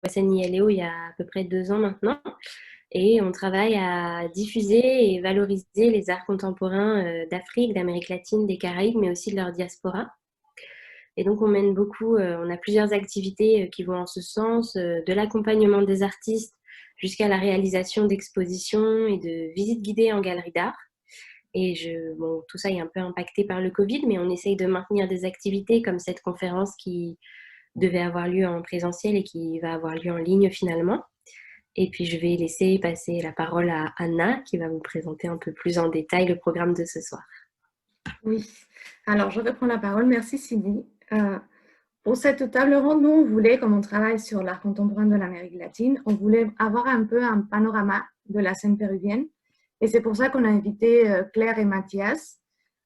SNILEO il y a à peu près 2 ans maintenant. Et on travaille à diffuser et valoriser les arts contemporains d'Afrique, d'Amérique latine, des Caraïbes, mais aussi de leur diaspora. Et donc, on mène beaucoup, on a plusieurs activités qui vont en ce sens, de l'accompagnement des artistes jusqu'à la réalisation d'expositions et de visites guidées en galerie d'art. Et bon, tout ça est un peu impacté par le Covid, mais on essaye de maintenir des activités comme cette conférence qui devait avoir lieu en présentiel et qui va avoir lieu en ligne finalement. Et puis, je vais laisser passer la parole à Anna qui va vous présenter un peu plus en détail le programme de ce soir. Oui, alors je reprends la parole. Merci Sylvie. Pour cette table ronde, nous, on voulait, comme on travaille sur l'art contemporain de l'Amérique latine, on voulait avoir un peu un panorama de la scène péruvienne. Et c'est pour ça qu'on a invité Claire et Mathias,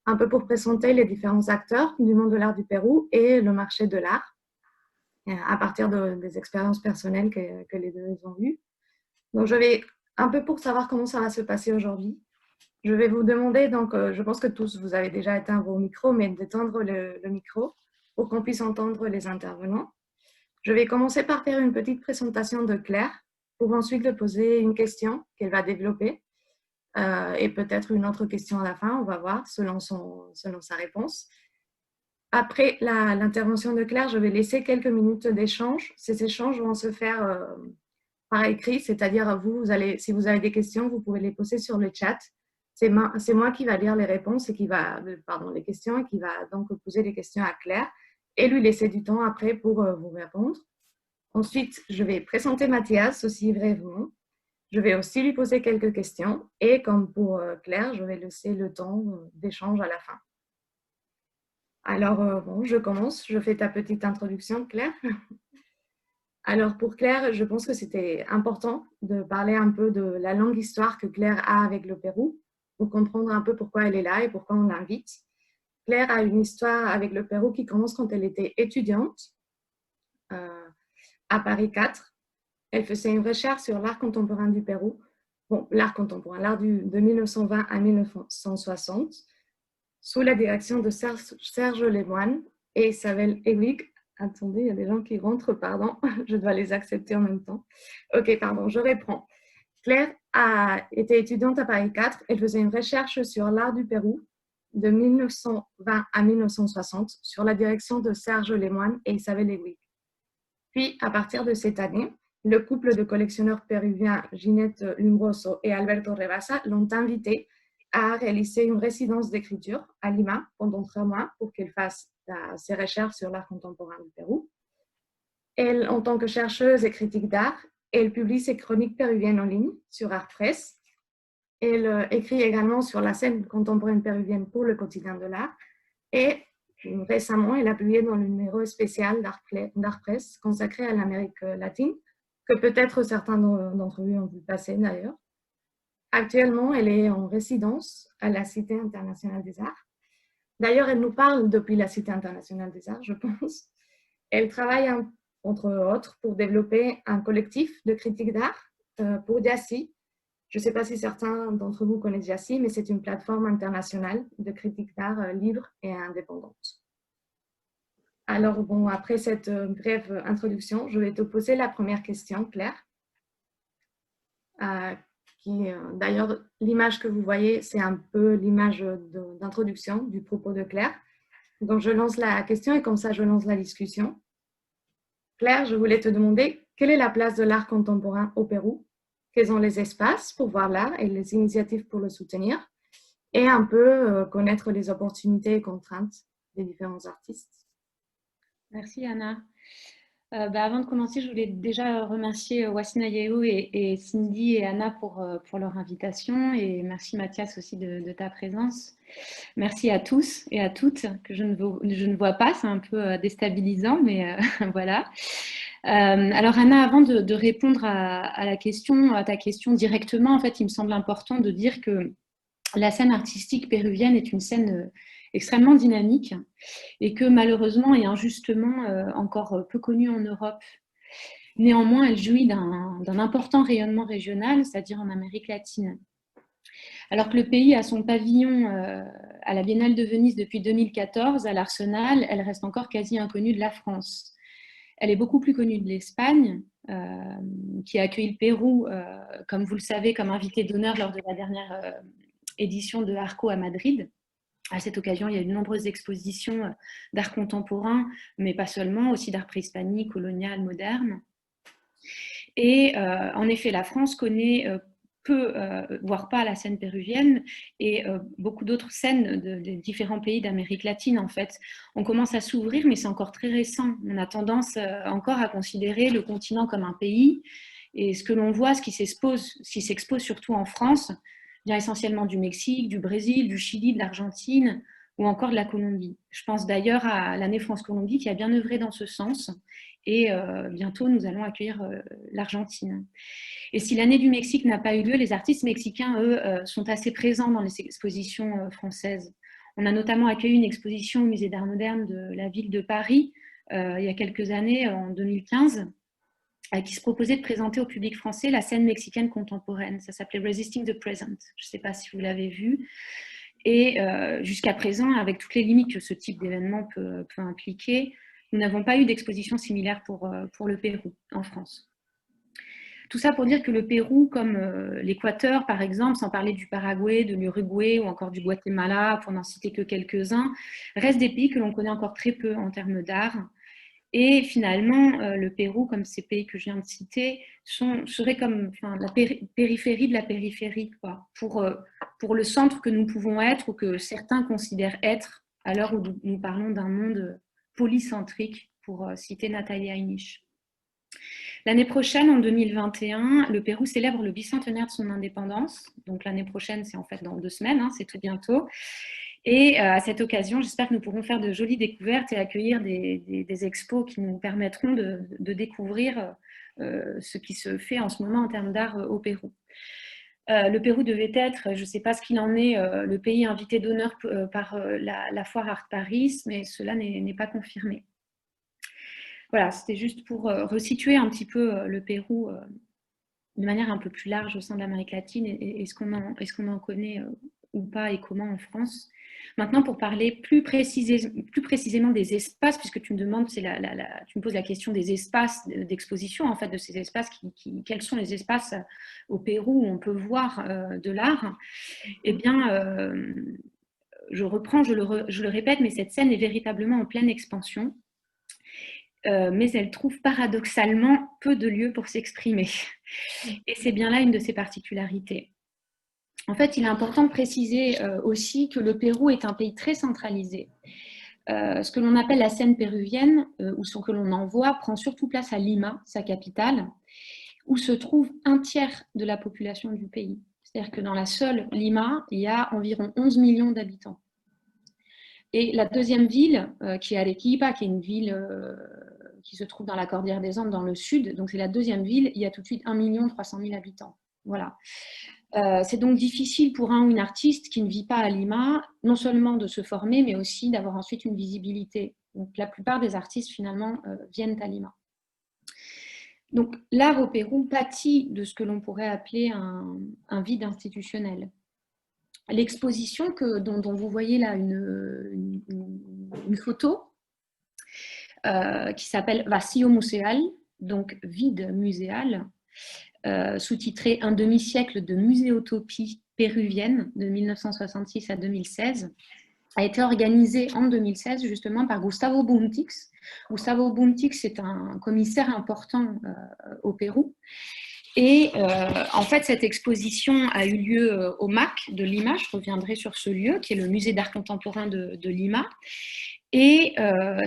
un peu pour présenter les différents acteurs du monde de l'art du Pérou et le marché de l'art, à partir des expériences personnelles que les deux ont eues. Donc, je vais, un peu pour savoir comment ça va se passer aujourd'hui, je vais vous demander, donc je pense que tous vous avez déjà éteint vos micros, mais d'éteindre le micro pour qu'on puisse entendre les intervenants. Je vais commencer par faire une petite présentation de Claire pour ensuite lui poser une question qu'elle va développer et peut-être une autre question à la fin, on va voir selon sa réponse. Après l'intervention de Claire, je vais laisser quelques minutes d'échange. Ces échanges vont se faire par écrit, c'est-à-dire si vous avez des questions, vous pouvez les poser sur le chat. C'est moi qui va lire les réponses et les questions et qui va donc poser les questions à Claire et lui laisser du temps après pour vous répondre. Ensuite, je vais présenter Mathias aussi brièvement. Je vais aussi lui poser quelques questions et comme pour Claire, je vais laisser le temps d'échange à la fin. Alors, bon, je commence. Je fais ta petite introduction, Claire. Alors, pour Claire, je pense que c'était important de parler un peu de la longue histoire que Claire a avec le Pérou pour comprendre un peu pourquoi elle est là et pourquoi on l'invite. Claire a une histoire avec le Pérou qui commence quand elle était étudiante à Paris 4. Elle faisait une recherche sur l'art contemporain du Pérou. Bon, l'art contemporain, l'art de 1920 à 1960, sous la direction de Serge Lemoine et Isabelle Ewig. Attendez, il y a des gens qui rentrent, pardon, je dois les accepter en même temps. Ok, pardon, je reprends. Claire a été étudiante à Paris 4. Elle faisait une recherche sur l'art du Pérou de 1920 à 1960 sur la direction de Serge Lemoine et Isabelle Ewig. Puis, à partir de cette année, le couple de collectionneurs péruviens Ginette Lumbroso et Alberto Rebasa l'ont invitée à réaliser une résidence d'écriture à Lima pendant 3 mois pour qu'elle fasse ses recherches sur l'art contemporain du Pérou. Elle, en tant que chercheuse et critique d'art, elle publie ses chroniques péruviennes en ligne sur ArtPress. Elle écrit également sur la scène contemporaine péruvienne pour le quotidien de l'art. Et récemment, elle a publié dans le numéro spécial d'ArtPress consacré à l'Amérique latine, que peut-être certains d'entre vous ont vu passer d'ailleurs. Actuellement, elle est en résidence à la Cité internationale des arts. D'ailleurs, elle nous parle depuis la Cité internationale des arts, je pense. Elle travaille, entre autres, pour développer un collectif de critiques d'art pour Diassi. Je ne sais pas si certains d'entre vous connaissent Diassi, mais c'est une plateforme internationale de critiques d'art libre et indépendante. Alors, bon, après cette brève introduction, je vais te poser la première question, Claire. D'ailleurs, l'image que vous voyez, c'est un peu l'image d'introduction du propos de Claire. Donc, je lance la question et comme ça, je lance la discussion. Claire, je voulais te demander, quelle est la place de l'art contemporain au Pérou? Quels sont les espaces pour voir l'art et les initiatives pour le soutenir? Et un peu connaître les opportunités et contraintes des différents artistes. Merci Anna. Avant de commencer, je voulais déjà remercier Wasina Yeo et Cindy et Anna pour leur invitation et merci Mathias aussi de ta présence. Merci à tous et à toutes que je ne vois pas, c'est un peu déstabilisant, mais voilà. Alors Anna, avant de répondre à ta question directement, en fait, il me semble important de dire que la scène artistique péruvienne est une scène extrêmement dynamique et que malheureusement et injustement encore peu connue en Europe. Néanmoins, elle jouit d'un important rayonnement régional, c'est-à-dire en Amérique latine. Alors que le pays a son pavillon à la Biennale de Venise depuis 2014, à l'Arsenal, elle reste encore quasi inconnue de la France. Elle est beaucoup plus connue de l'Espagne, qui a accueilli le Pérou, comme vous le savez, comme invité d'honneur lors de la dernière édition de Arco à Madrid. À cette occasion, il y a eu de nombreuses expositions d'art contemporain, mais pas seulement, aussi d'art préhispanique, colonial, moderne. Et en effet, la France connaît peu, voire pas la scène péruvienne, et beaucoup d'autres scènes des différents pays d'Amérique latine, en fait. On commence à s'ouvrir, mais c'est encore très récent. On a tendance encore à considérer le continent comme un pays, et ce que l'on voit, ce qui s'expose surtout en France, vient essentiellement du Mexique, du Brésil, du Chili, de l'Argentine, ou encore de la Colombie. Je pense d'ailleurs à l'année France-Colombie qui a bien œuvré dans ce sens, et bientôt nous allons accueillir l'Argentine. Et si l'année du Mexique n'a pas eu lieu, les artistes mexicains, eux, sont assez présents dans les expositions françaises. On a notamment accueilli une exposition au Musée d'Art moderne de la ville de Paris il y a quelques années, en 2015, qui se proposait de présenter au public français la scène mexicaine contemporaine. Ça s'appelait Resisting the Present. Je ne sais pas si vous l'avez vu. Et jusqu'à présent, avec toutes les limites que ce type d'événement peut impliquer, nous n'avons pas eu d'exposition similaire pour le Pérou en France. Tout ça pour dire que le Pérou, comme l'Équateur par exemple, sans parler du Paraguay, de l'Uruguay ou encore du Guatemala, pour n'en citer que quelques-uns, restent des pays que l'on connaît encore très peu en termes d'art. Et finalement, le Pérou, comme ces pays que je viens de citer, serait comme la périphérie de la périphérie, quoi, pour le centre que nous pouvons être ou que certains considèrent être à l'heure où nous parlons d'un monde polycentrique, pour citer Nathalie Heinisch. L'année prochaine, en 2021, le Pérou célèbre le bicentenaire de son indépendance. Donc l'année prochaine, c'est en fait dans 2 semaines, hein, c'est tout bientôt. Et à cette occasion, j'espère que nous pourrons faire de jolies découvertes et accueillir des expos qui nous permettront de découvrir ce qui se fait en ce moment en termes d'art au Pérou. Le Pérou devait être, je ne sais pas ce qu'il en est, le pays invité d'honneur par la Foire Art Paris, mais cela n'est pas confirmé. Voilà, c'était juste pour resituer un petit peu le Pérou de manière un peu plus large au sein de l'Amérique latine et ce qu'on en connaît ou pas et comment en France. Maintenant, pour parler plus précisément des espaces, puisque tu me demandes, tu me poses la question des espaces d'exposition, en fait, de ces espaces, quels sont les espaces au Pérou où on peut voir de l'art. Eh bien, je reprends, je le répète, mais cette scène est véritablement en pleine expansion. Mais elle trouve paradoxalement peu de lieux pour s'exprimer. Et c'est bien là une de ses particularités. En fait, il est important de préciser aussi que le Pérou est un pays très centralisé. Ce que l'on appelle la scène péruvienne, ou ce que l'on en voit, prend surtout place à Lima, sa capitale, où se trouve 1/3 de la population du pays. C'est-à-dire que dans la seule Lima, il y a environ 11 millions d'habitants. Et la deuxième ville, qui est Arequipa, qui est une ville qui se trouve dans la Cordillère des Andes, dans le sud, donc c'est la deuxième ville, il y a tout de suite 1 300 000 habitants. Voilà. C'est donc difficile pour un ou une artiste qui ne vit pas à Lima, non seulement de se former, mais aussi d'avoir ensuite une visibilité. Donc la plupart des artistes, finalement, viennent à Lima. Donc l'art au Pérou pâtit de ce que l'on pourrait appeler un vide institutionnel. L'exposition dont vous voyez là une photo qui s'appelle Vacío Museal, donc vide muséal, sous-titré Un demi-siècle de muséotopie péruvienne de 1966 à 2016, a été organisée en 2016 justement par Gustavo Buntix. Gustavo Buntix est un commissaire important au Pérou. Et en fait, cette exposition a eu lieu au MAC de Lima. Je reviendrai sur ce lieu, qui est le musée d'art contemporain de Lima. Et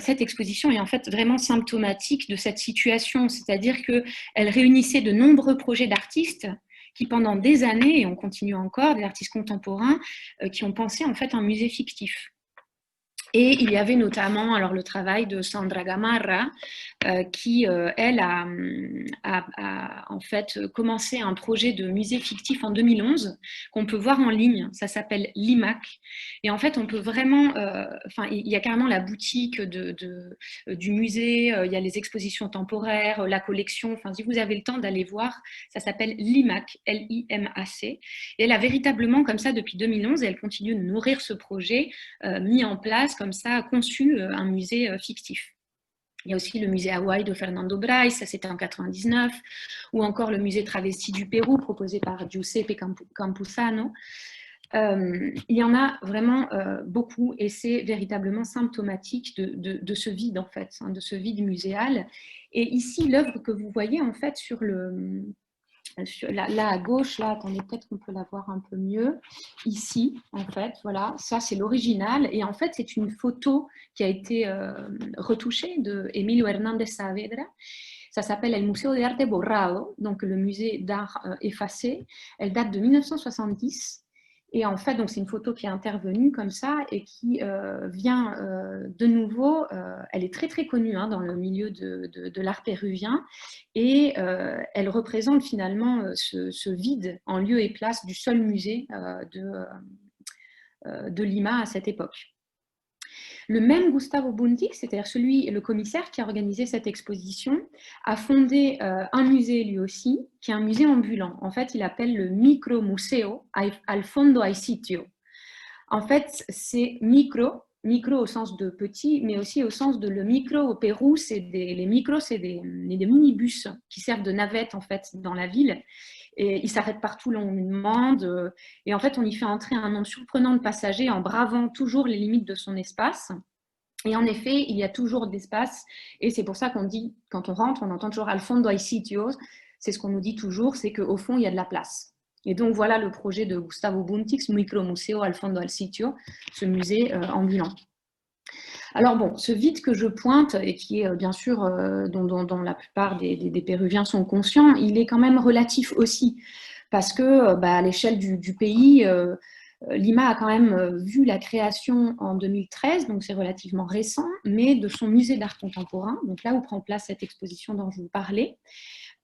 cette exposition est en fait vraiment symptomatique de cette situation, c'est-à-dire qu'elle réunissait de nombreux projets d'artistes qui, pendant des années, et on continue encore, des artistes contemporains, qui ont pensé en fait un musée fictif. Et il y avait notamment alors, le travail de Sandra Gamarra, qui, elle, a en fait commencé un projet de musée fictif en 2011, qu'on peut voir en ligne. Ça s'appelle l'IMAC. Et en fait, on peut vraiment... il y a carrément la boutique du musée, il y a les expositions temporaires, la collection. Enfin, si vous avez le temps d'aller voir, ça s'appelle l'IMAC, L-I-M-A-C. Et elle a véritablement, comme ça, depuis 2011, et elle continue de nourrir ce projet, mis en place, comme ça, conçu un musée fictif. Il y a aussi le musée Hawaï de Fernando Brais, ça c'était en 99, ou encore le musée travesti du Pérou proposé par Giuseppe Campuzano. Il y en a vraiment beaucoup et c'est véritablement symptomatique de ce vide en fait, de ce vide muséal. Et ici, l'œuvre que vous voyez en fait là à gauche, là, attendez, peut-être qu'on peut la voir un peu mieux. Ici, en fait, voilà, ça c'est l'original. Et en fait, c'est une photo qui a été retouchée de Emilio Hernández Saavedra. Ça s'appelle El Museo de Arte Borrado, donc le musée d'art effacé. Elle date de 1970. Et en fait, donc c'est une photo qui est intervenue comme ça et qui vient de nouveau, elle est très très connue hein, dans le milieu de l'art péruvien et elle représente finalement ce vide en lieu et place du seul musée de Lima à cette époque. Le même Gustavo Buntic, c'est-à-dire le commissaire qui a organisé cette exposition, a fondé un musée lui aussi, qui est un musée ambulant. En fait, il appelle le Micromuseo al fondo hay sitio. En fait, c'est micro au sens de petit, mais aussi au sens de le micro au Pérou, les micros, c'est des minibus qui servent de navette en fait dans la ville. Et ils s'arrêtent partout, l'on demande. Et en fait, on y fait entrer un nombre surprenant de passagers en bravant toujours les limites de son espace. Et en effet, il y a toujours d'espace. Et c'est pour ça qu'on dit, quand on rentre, on entend toujours al fondo hay sitios. C'est ce qu'on nous dit toujours, c'est qu'au fond, il y a de la place. Et donc, voilà le projet de Gustavo Buntic, Micromuseo al fondo al sitio, ce musée ambulant. Alors bon, ce vide que je pointe, et qui est bien sûr, dont la plupart des Péruviens sont conscients, il est quand même relatif aussi, parce que à l'échelle du pays, Lima a quand même vu la création en 2013, donc c'est relativement récent, mais de son musée d'art contemporain, donc là où prend place cette exposition dont je vous parlais,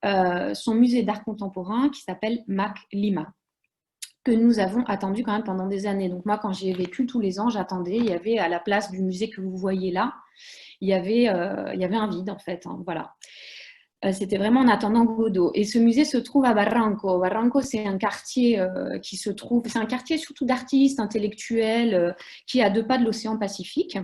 son musée d'art contemporain qui s'appelle MAC Lima, que nous avons attendu quand même pendant des années. Donc moi, quand j'y ai vécu tous les ans, j'attendais. Il y avait à la place du musée que vous voyez là, il y avait un vide en fait. Hein, voilà. C'était vraiment en attendant Godot. Et ce musée se trouve à Barranco. Barranco, c'est un quartier qui se trouve, c'est un quartier surtout d'artistes, intellectuels, qui est à 2 pas de l'océan Pacifique.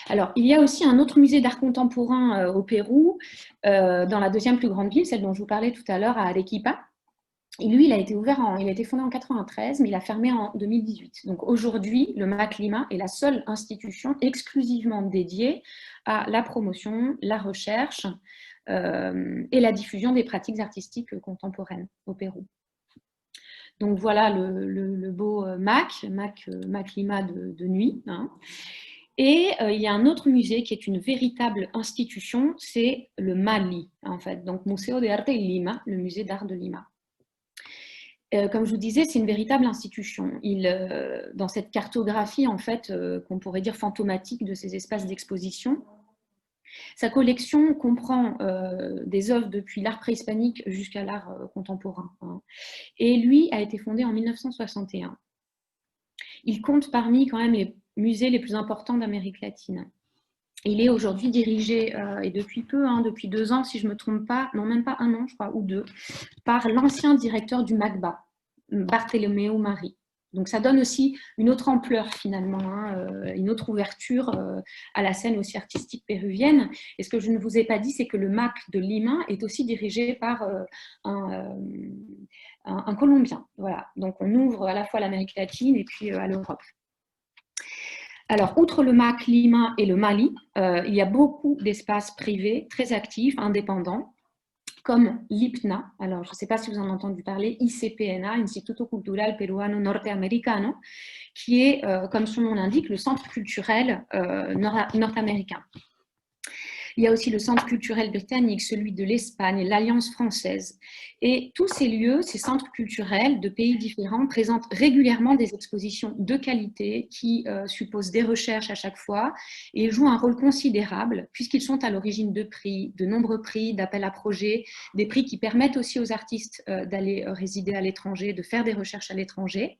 Alors, il y a aussi un autre musée d'art contemporain au Pérou, dans la 2e plus grande ville, celle dont je vous parlais tout à l'heure, à Arequipa. Et lui, il a été fondé en 93, mais il a fermé en 2018. Donc aujourd'hui, le MAC Lima est la seule institution exclusivement dédiée à la promotion, la recherche et la diffusion des pratiques artistiques contemporaines au Pérou. Donc voilà le beau MAC Lima de nuit. Hein. Et il y a un autre musée qui est une véritable institution, c'est le MALI, en fait. Donc Museo de Arte Lima, le musée d'art de Lima. Comme je vous disais, c'est une véritable institution. Dans cette cartographie, en fait, qu'on pourrait dire fantomatique de ces espaces d'exposition, sa collection comprend des œuvres depuis l'art préhispanique jusqu'à l'art contemporain. Hein. Et lui a été fondé en 1961. Il compte parmi quand même les musées les plus importants d'Amérique latine. Il est aujourd'hui dirigé, et depuis peu, hein, depuis 2 ans, si je ne me trompe pas, non même pas 1 an, je crois, ou 2, par l'ancien directeur du MACBA, Bartolomeo Mari. Donc ça donne aussi une autre ampleur finalement, hein, une autre ouverture à la scène aussi artistique péruvienne. Et ce que je ne vous ai pas dit, c'est que le MAC de Lima est aussi dirigé par un Colombien. Voilà. Donc on ouvre à la fois l'Amérique latine et puis à l'Europe. Alors, outre le MAC Lima et le Mali, il y a beaucoup d'espaces privés très actifs, indépendants, comme l'IPNA, alors je ne sais pas si vous en avez entendu parler, ICPNA, Instituto Cultural Peruano Norteamericano, qui est, comme son nom l'indique, le centre culturel nord-américain. Il y a aussi le centre culturel britannique, celui de l'Espagne, l'Alliance française. Et tous ces lieux, ces centres culturels de pays différents présentent régulièrement des expositions de qualité qui supposent des recherches à chaque fois et jouent un rôle considérable puisqu'ils sont à l'origine de nombreux prix, d'appels à projets, des prix qui permettent aussi aux artistes d'aller résider à l'étranger, de faire des recherches à l'étranger.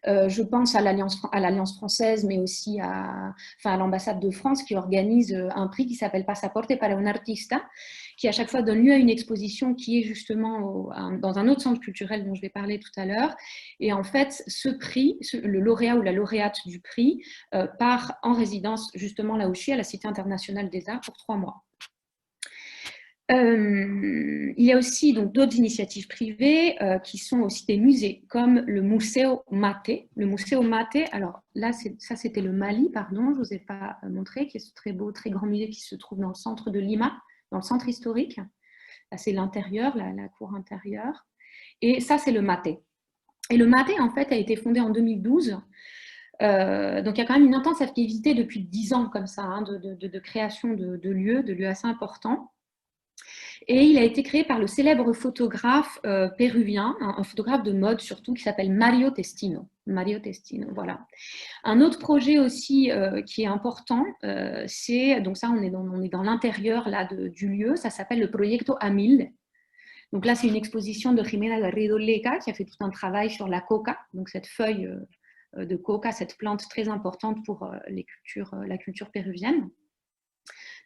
Je pense à l'Alliance française, mais aussi à l'ambassade de France qui organise un prix qui s'appelle Passaporte para un artista, qui à chaque fois donne lieu à une exposition qui est justement dans un autre centre culturel dont je vais parler tout à l'heure. Et en fait, ce prix, le lauréat ou la lauréate du prix, part en résidence justement là où je suis, à la Cité internationale des arts, pour 3 mois. Il y a aussi d'autres initiatives privées qui sont aussi des musées, comme le Museo Mate. Le Museo Mate, alors là, ça c'était le Mali, pardon, je ne vous ai pas montré, qui est ce très beau, très grand musée qui se trouve dans le centre de Lima, dans le centre historique. Là, c'est l'intérieur, la cour intérieure. Et ça, c'est le Mate. Et le Mate, en fait, a été fondé en 2012. Donc, il y a quand même une intense activité depuis 10 ans comme ça, hein, de création de lieux assez importants. Et il a été créé par le célèbre photographe péruvien, un photographe de mode surtout, qui s'appelle Mario Testino. Mario Testino, voilà. Un autre projet aussi qui est important, c'est, donc ça on est dans l'intérieur là du lieu, ça s'appelle le Proyecto Amil. Donc là c'est une exposition de Jimena Garrido Leca qui a fait tout un travail sur la coca, donc cette feuille de coca, cette plante très importante pour la culture péruvienne.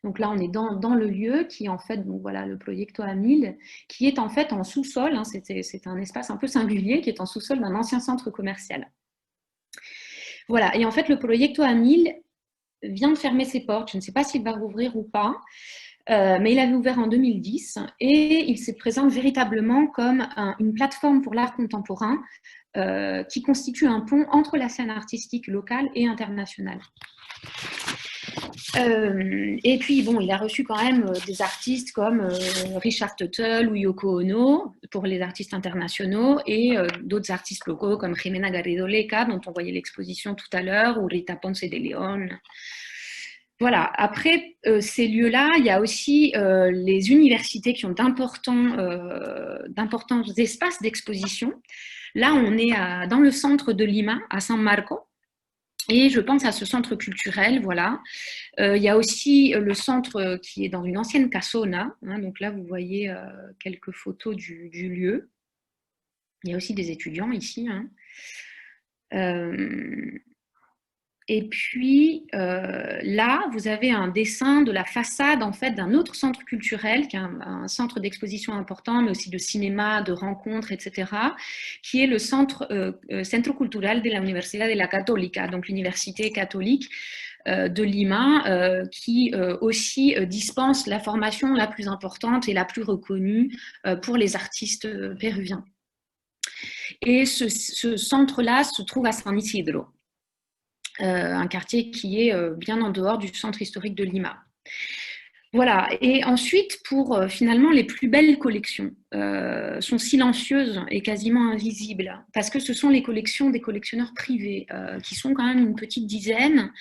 Donc là, on est dans le lieu qui est en fait, donc voilà, le Proyecto Amil, qui est en fait en sous-sol, hein, c'est un espace un peu singulier, qui est en sous-sol d'un ancien centre commercial. Voilà, et en fait, le Proyecto Amil vient de fermer ses portes, je ne sais pas s'il va rouvrir ou pas, mais il avait ouvert en 2010 et il se présente véritablement comme une plateforme pour l'art contemporain qui constitue un pont entre la scène artistique locale et internationale. Et puis, bon, il a reçu quand même des artistes comme Richard Tuttle ou Yoko Ono pour les artistes internationaux et d'autres artistes locaux comme Jimena Garrido Leca, dont on voyait l'exposition tout à l'heure, ou Rita Ponce de León. Voilà. Après ces lieux-là, il y a aussi les universités qui ont d'importants espaces d'exposition. Là, on est dans le centre de Lima, à San Marco. Et je pense à ce centre culturel, voilà. Il y a aussi le centre qui est dans une ancienne casona. Hein, donc là, vous voyez quelques photos du lieu. Il y a aussi des étudiants ici. Hein. Et puis là, vous avez un dessin de la façade en fait d'un autre centre culturel, qui est un centre d'exposition important, mais aussi de cinéma, de rencontres, etc., qui est le Centro Cultural de la Universidad de la Católica, donc l'université catholique de Lima, qui aussi dispense la formation la plus importante et la plus reconnue pour les artistes péruviens. Et ce centre-là se trouve à San Isidro. Un quartier qui est bien en dehors du centre historique de Lima. Voilà, et ensuite, pour finalement les plus belles collections, sont silencieuses et quasiment invisibles, parce que ce sont les collections des collectionneurs privés, qui sont quand même une petite dizaine.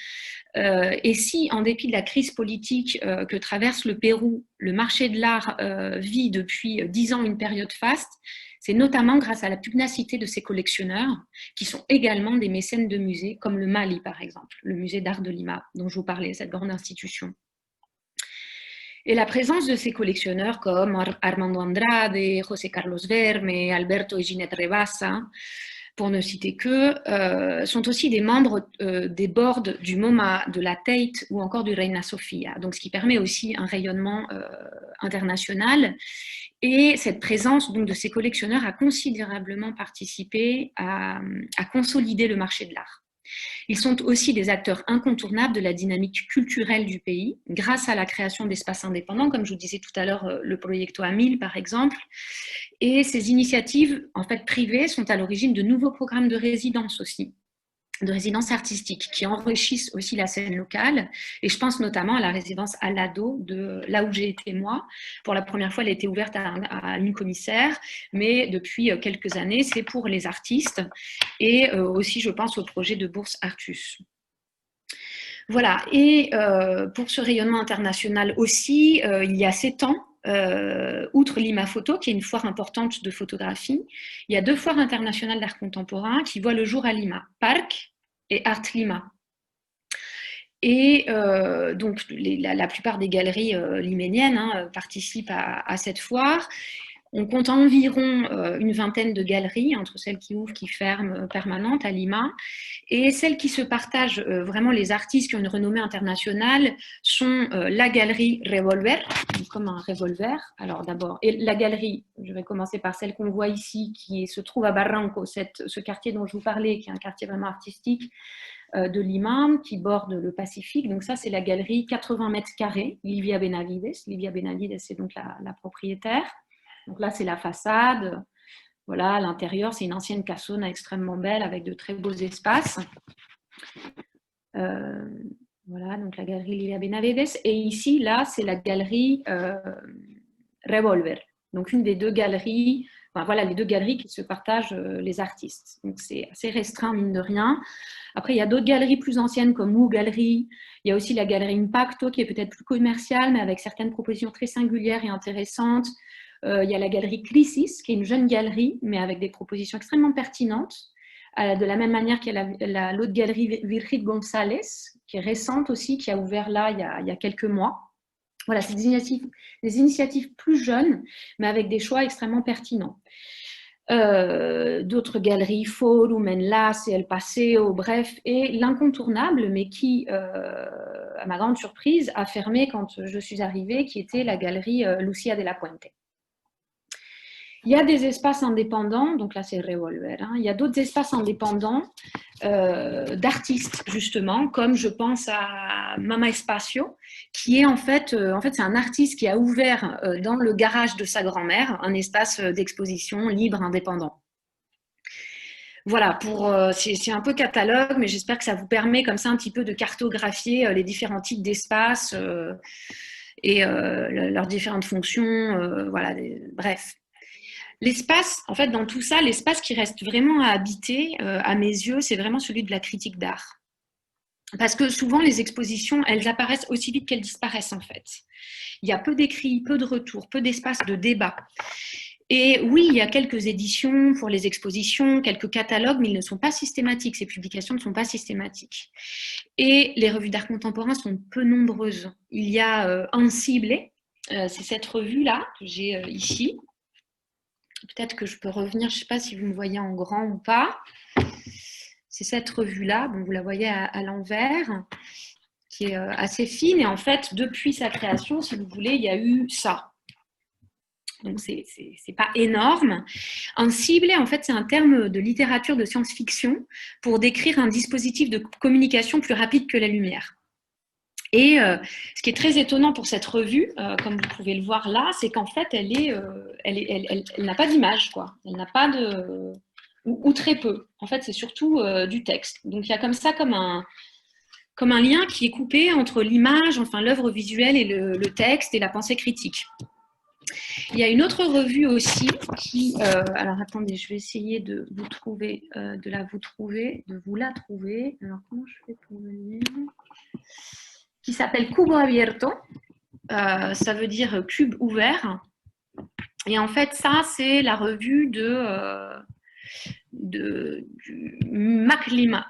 Et si, en dépit de la crise politique que traverse le Pérou, le marché de l'art vit depuis 10 ans une période faste, c'est notamment grâce à la pugnacité de ces collectionneurs, qui sont également des mécènes de musées, comme le Mali, par exemple, le musée d'art de Lima, dont je vous parlais, cette grande institution. Et la présence de ces collectionneurs comme Armando Andrade, José Carlos Verme, Alberto et Ginette Rebassa, pour ne citer que, sont aussi des membres des boards du MoMA, de la Tate ou encore du Reina Sofia, donc ce qui permet aussi un rayonnement international. Et cette présence donc, de ces collectionneurs a considérablement participé à consolider le marché de l'art. Ils sont aussi des acteurs incontournables de la dynamique culturelle du pays, grâce à la création d'espaces indépendants, comme je vous disais tout à l'heure, le Proyecto Amil, par exemple. Et ces initiatives, en fait, privées, sont à l'origine de nouveaux programmes de résidence aussi, de résidences artistiques, qui enrichissent aussi la scène locale. Et je pense notamment à la résidence Alado, de là où j'ai été moi. Pour la première fois, elle a été ouverte à une commissaire, mais depuis quelques années, c'est pour les artistes. Et aussi, je pense au projet de bourse Artus. Voilà, et pour ce rayonnement international aussi, il y a 7 ans, outre Lima Photo, qui est une foire importante de photographie, il y a 2 foires internationales d'art contemporain qui voient le jour à Lima, Parc et Art Lima. Et donc la plupart des galeries liméniennes participent à cette foire. On compte environ une vingtaine de galeries, entre celles qui ouvrent, qui ferment, permanentes à Lima. Et celles qui se partagent, vraiment les artistes qui ont une renommée internationale, sont la galerie Revolver, comme un revolver. Alors d'abord, et la galerie, je vais commencer par celle qu'on voit ici, qui se trouve à Barranco, ce quartier dont je vous parlais, qui est un quartier vraiment artistique de Lima, qui borde le Pacifique. Donc ça, c'est la galerie 80 mètres carrés, Livia Benavides. Livia Benavides, c'est donc la propriétaire. Donc là, c'est la façade. Voilà, à l'intérieur, c'est une ancienne casona extrêmement belle avec de très beaux espaces. Voilà, donc la galerie Livia Benavides. Et ici, là, c'est la galerie Revolver. Donc une des deux galeries, enfin voilà, les deux galeries qui se partagent les artistes. Donc c'est assez restreint, mine de rien. Après, il y a d'autres galeries plus anciennes comme Wu Galerie. Il y a aussi la galerie Impacto qui est peut-être plus commerciale, mais avec certaines propositions très singulières et intéressantes. Il y a la galerie Crisis, qui est une jeune galerie, mais avec des propositions extrêmement pertinentes. De la même manière qu'il y a l'autre galerie Virgil González, qui est récente aussi, qui a ouvert là il y a quelques mois. Voilà, c'est des initiatives plus jeunes, mais avec des choix extrêmement pertinents. D'autres galeries, Forum, Enlace, El Paseo, bref, et l'incontournable, mais qui, à ma grande surprise, a fermé quand je suis arrivée, qui était la galerie Lucia de la Puente. Il y a des espaces indépendants, donc là c'est Revolver, hein. Il y a d'autres espaces indépendants d'artistes justement, comme je pense à Mama Espacio, qui est en fait c'est un artiste qui a ouvert dans le garage de sa grand-mère un espace d'exposition libre, indépendant. Voilà, c'est un peu catalogue, mais j'espère que ça vous permet comme ça un petit peu de cartographier les différents types d'espaces et leurs différentes fonctions, voilà, bref. L'espace, en fait, dans tout ça, l'espace qui reste vraiment à habiter, à mes yeux, c'est vraiment celui de la critique d'art. Parce que souvent, les expositions, elles apparaissent aussi vite qu'elles disparaissent, en fait. Il y a peu d'écrits, peu de retours, peu d'espace de débat. Et oui, il y a quelques éditions pour les expositions, quelques catalogues, mais ils ne sont pas systématiques. Ces publications ne sont pas systématiques. Et les revues d'art contemporain sont peu nombreuses. Il y a Ensible, c'est cette revue-là que j'ai ici. Peut-être que je peux revenir, je ne sais pas si vous me voyez en grand ou pas. C'est cette revue-là, bon, vous la voyez à l'envers, qui est assez fine. Et en fait, depuis sa création, si vous voulez, il y a eu ça. Donc, c'est pas énorme. Ensible, en fait, c'est un terme de littérature de science-fiction pour décrire un dispositif de communication plus rapide que la lumière. Et ce qui est très étonnant pour cette revue, comme vous pouvez le voir là, c'est qu'en fait, elle n'a pas d'image, quoi. Elle n'a pas de... Ou très peu. En fait, c'est surtout du texte. Donc, il y a comme ça, comme un lien qui est coupé entre l'image, enfin l'œuvre visuelle et le texte et la pensée critique. Il y a une autre revue aussi qui... alors, attendez, je vais essayer de vous la trouver. Alors, comment je fais pour le lire ? Qui s'appelle Cubo Abierto, ça veut dire cube ouvert. Et en fait, ça, c'est la revue du Maclima.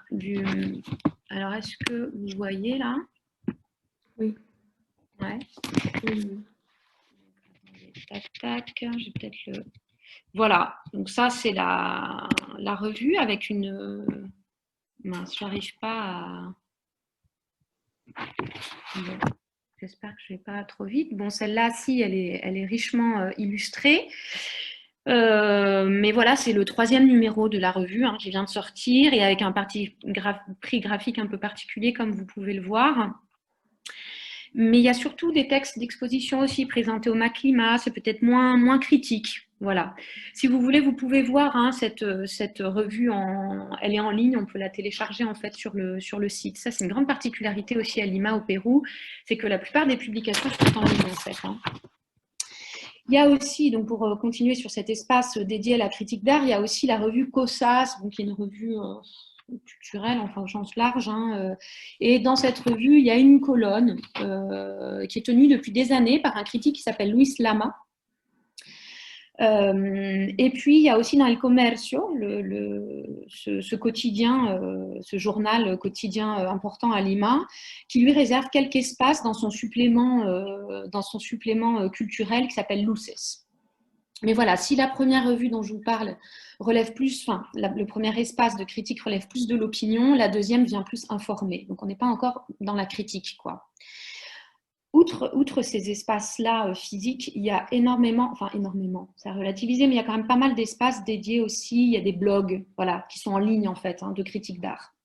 Alors, est-ce que vous voyez là? Oui. Ouais. Oui. Tac, tac, j'ai peut-être le... Voilà, donc ça, c'est la revue avec une... Mince, j'arrive pas à... Bon, j'espère que je ne vais pas trop vite. Bon, celle-là, si, elle est richement illustrée. Mais voilà, c'est le 3e numéro de la revue qui vient de sortir et avec un prix graphique un peu particulier, comme vous pouvez le voir. Mais il y a surtout des textes d'exposition aussi présentés au Maclima, c'est peut-être moins critique. Voilà. Si vous voulez, vous pouvez voir cette revue, elle est en ligne, on peut la télécharger en fait sur le site. Ça, c'est une grande particularité aussi à Lima, au Pérou, c'est que la plupart des publications sont en ligne en fait. Il y a aussi, donc pour continuer sur cet espace dédié à la critique d'art, il y a aussi la revue COSAS, donc qui est une revue culturelle, enfin au sens large. Et dans cette revue, il y a une colonne qui est tenue depuis des années par un critique qui s'appelle Luis Lama. Et puis, il y a aussi dans El Comercio, ce quotidien, ce journal quotidien important à Lima, qui lui réserve quelques espaces dans son supplément culturel qui s'appelle Luces. Mais voilà, si la première revue dont je vous parle relève plus, enfin, le premier espace de critique relève plus de l'opinion, la deuxième vient plus informer. Donc on n'est pas encore dans la critique, quoi. Outre ces espaces-là physiques, il y a énormément, c'est relativisé, mais il y a quand même pas mal d'espaces dédiés aussi. Il y a des blogs, voilà, qui sont en ligne en fait, de critique d'art.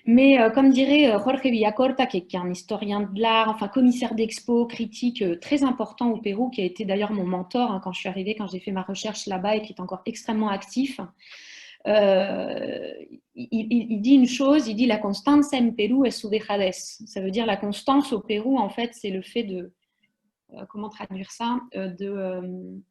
Mais comme dirait Jorge Villacorta, qui est un historien de l'art, enfin commissaire d'expo, critique très important au Pérou, qui a été d'ailleurs mon mentor quand je suis arrivée, quand j'ai fait ma recherche là-bas et qui est encore extrêmement actif. Il dit une chose, il dit la constancia en Pérou es su dejadez. Ça veut dire la constance au Pérou, en fait, c'est le fait de, comment traduire ça, le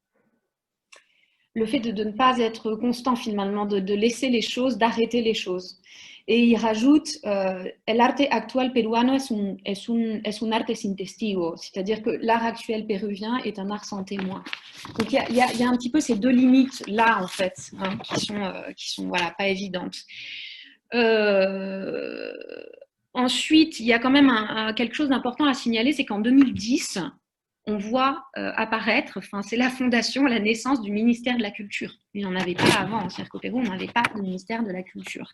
fait de ne pas être constant finalement, de laisser les choses, d'arrêter les choses. Et il rajoute, el arte actual peruano es un arte sin testigo, c'est-à-dire que l'art actuel péruvien est un art sans témoin. Donc il y a un petit peu ces deux limites-là, en fait, qui sont voilà, pas évidentes. Ensuite, il y a quand même quelque chose d'important à signaler, c'est qu'en 2010, on voit apparaître, enfin, c'est la fondation, la naissance du ministère de la Culture. Il n'y en avait pas avant, c'est-à-dire qu'au Pérou, on n'avait pas de ministère de la Culture.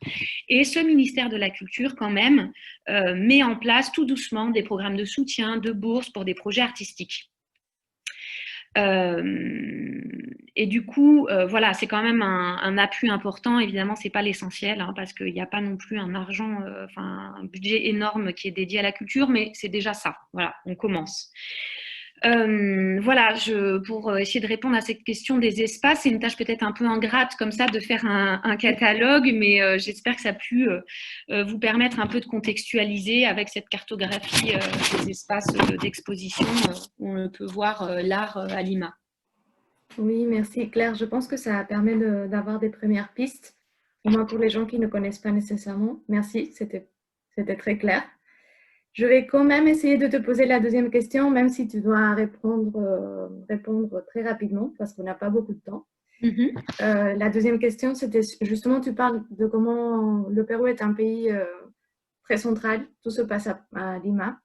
Et ce ministère de la Culture, quand même, met en place tout doucement des programmes de soutien, de bourses pour des projets artistiques. Et du coup, voilà, c'est quand même un appui important. Évidemment, ce n'est pas l'essentiel, parce qu'il n'y a pas non plus un budget énorme qui est dédié à la culture, mais c'est déjà ça. Voilà, on commence. Voilà, pour essayer de répondre à cette question des espaces, c'est une tâche peut-être un peu ingrate comme ça de faire un catalogue, mais j'espère que ça a pu vous permettre un peu de contextualiser avec cette cartographie des espaces d'exposition où on peut voir l'art à Lima. Oui, merci Claire. Je pense que ça permet d'avoir des premières pistes, au moins pour les gens qui ne connaissent pas nécessairement. Merci, c'était très clair. Je vais quand même essayer de te poser la deuxième question, même si tu dois répondre très rapidement, parce qu'on n'a pas beaucoup de temps. La deuxième question, c'était justement, tu parles de comment le Pérou est un pays très central, tout se passe à Lima.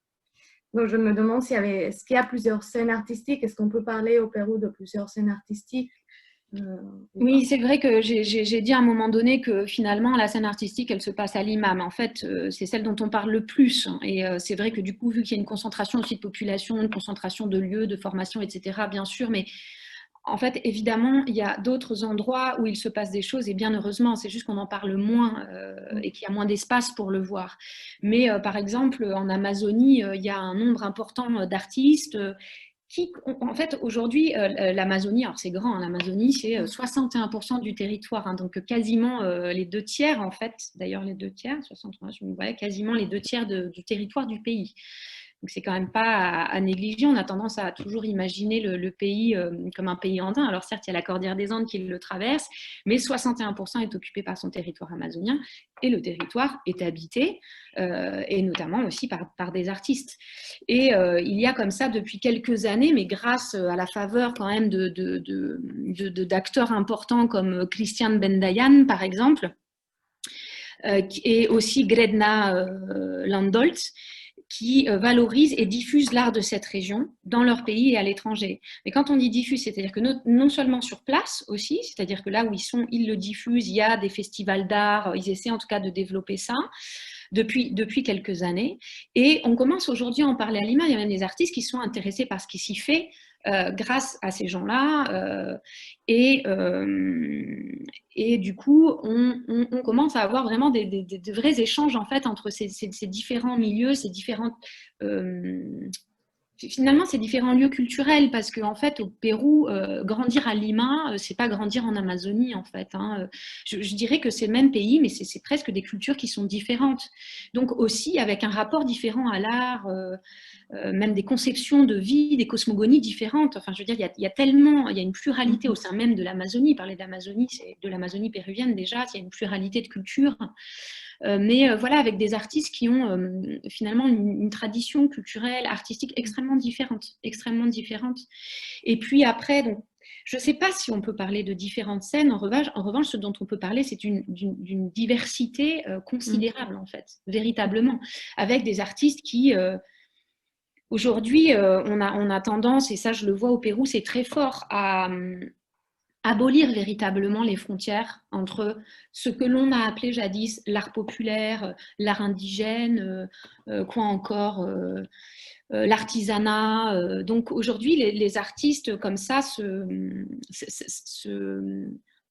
Donc, je me demande est-ce qu'il y a plusieurs scènes artistiques? Est-ce qu'on peut parler au Pérou de plusieurs scènes artistiques? Oui, c'est vrai que j'ai dit à un moment donné que finalement la scène artistique elle se passe à Lima, mais en fait c'est celle dont on parle le plus. Et c'est vrai que du coup, vu qu'il y a une concentration aussi de population, une concentration de lieux, de formation, etc., bien sûr, mais en fait évidemment il y a d'autres endroits où il se passe des choses et bien heureusement, c'est juste qu'on en parle moins et qu'il y a moins d'espace pour le voir. Mais par exemple en Amazonie, il y a un nombre important d'artistes en fait, aujourd'hui, l'Amazonie, alors c'est grand, l'Amazonie, c'est 61% du territoire, donc quasiment les 2 tiers, en fait, d'ailleurs les 2 tiers, 63, quasiment les 2 tiers du territoire du pays. Donc c'est quand même pas à négliger. On a tendance à toujours imaginer le pays comme un pays andin. Alors certes, il y a la cordillère des Andes qui le traverse, mais 61% est occupé par son territoire amazonien et le territoire est habité, et notamment aussi par des artistes. Et il y a comme ça depuis quelques années, mais grâce à la faveur quand même d'acteurs importants comme Christian Bendayan, par exemple, et aussi Gredna Landoltz, qui valorisent et diffusent l'art de cette région dans leur pays et à l'étranger. Mais quand on dit diffuse, c'est-à-dire que non seulement sur place aussi, c'est-à-dire que là où ils sont, ils le diffusent, il y a des festivals d'art, ils essaient en tout cas de développer ça depuis quelques années. Et on commence aujourd'hui à en parler à Lima, il y a même des artistes qui sont intéressés par ce qui s'y fait, grâce à ces gens-là. Et du coup, on commence à avoir vraiment de vrais échanges en fait, entre ces différents milieux, ces différentes... finalement, ces différents lieux culturels, parce qu'en fait, au Pérou, grandir à Lima, c'est pas grandir en Amazonie, en fait. Je dirais que c'est le même pays, mais c'est presque des cultures qui sont différentes. Donc aussi, avec un rapport différent à l'art, même des conceptions de vie, des cosmogonies différentes. Enfin, je veux dire, il y a une pluralité au sein même de l'Amazonie. Parler d'Amazonie, c'est de l'Amazonie péruvienne déjà, il y a une pluralité de cultures. Mais voilà, avec des artistes qui ont finalement une tradition culturelle, artistique extrêmement différente, extrêmement différente. Et puis après, donc, je ne sais pas si on peut parler de différentes scènes. En revanche, ce dont on peut parler, c'est d'une diversité considérable, en fait, véritablement, avec des artistes qui aujourd'hui, on a tendance, et ça je le vois au Pérou, c'est très fort, à abolir véritablement les frontières entre ce que l'on a appelé jadis l'art populaire, l'art indigène, quoi encore, l'artisanat. Donc aujourd'hui, les artistes comme ça se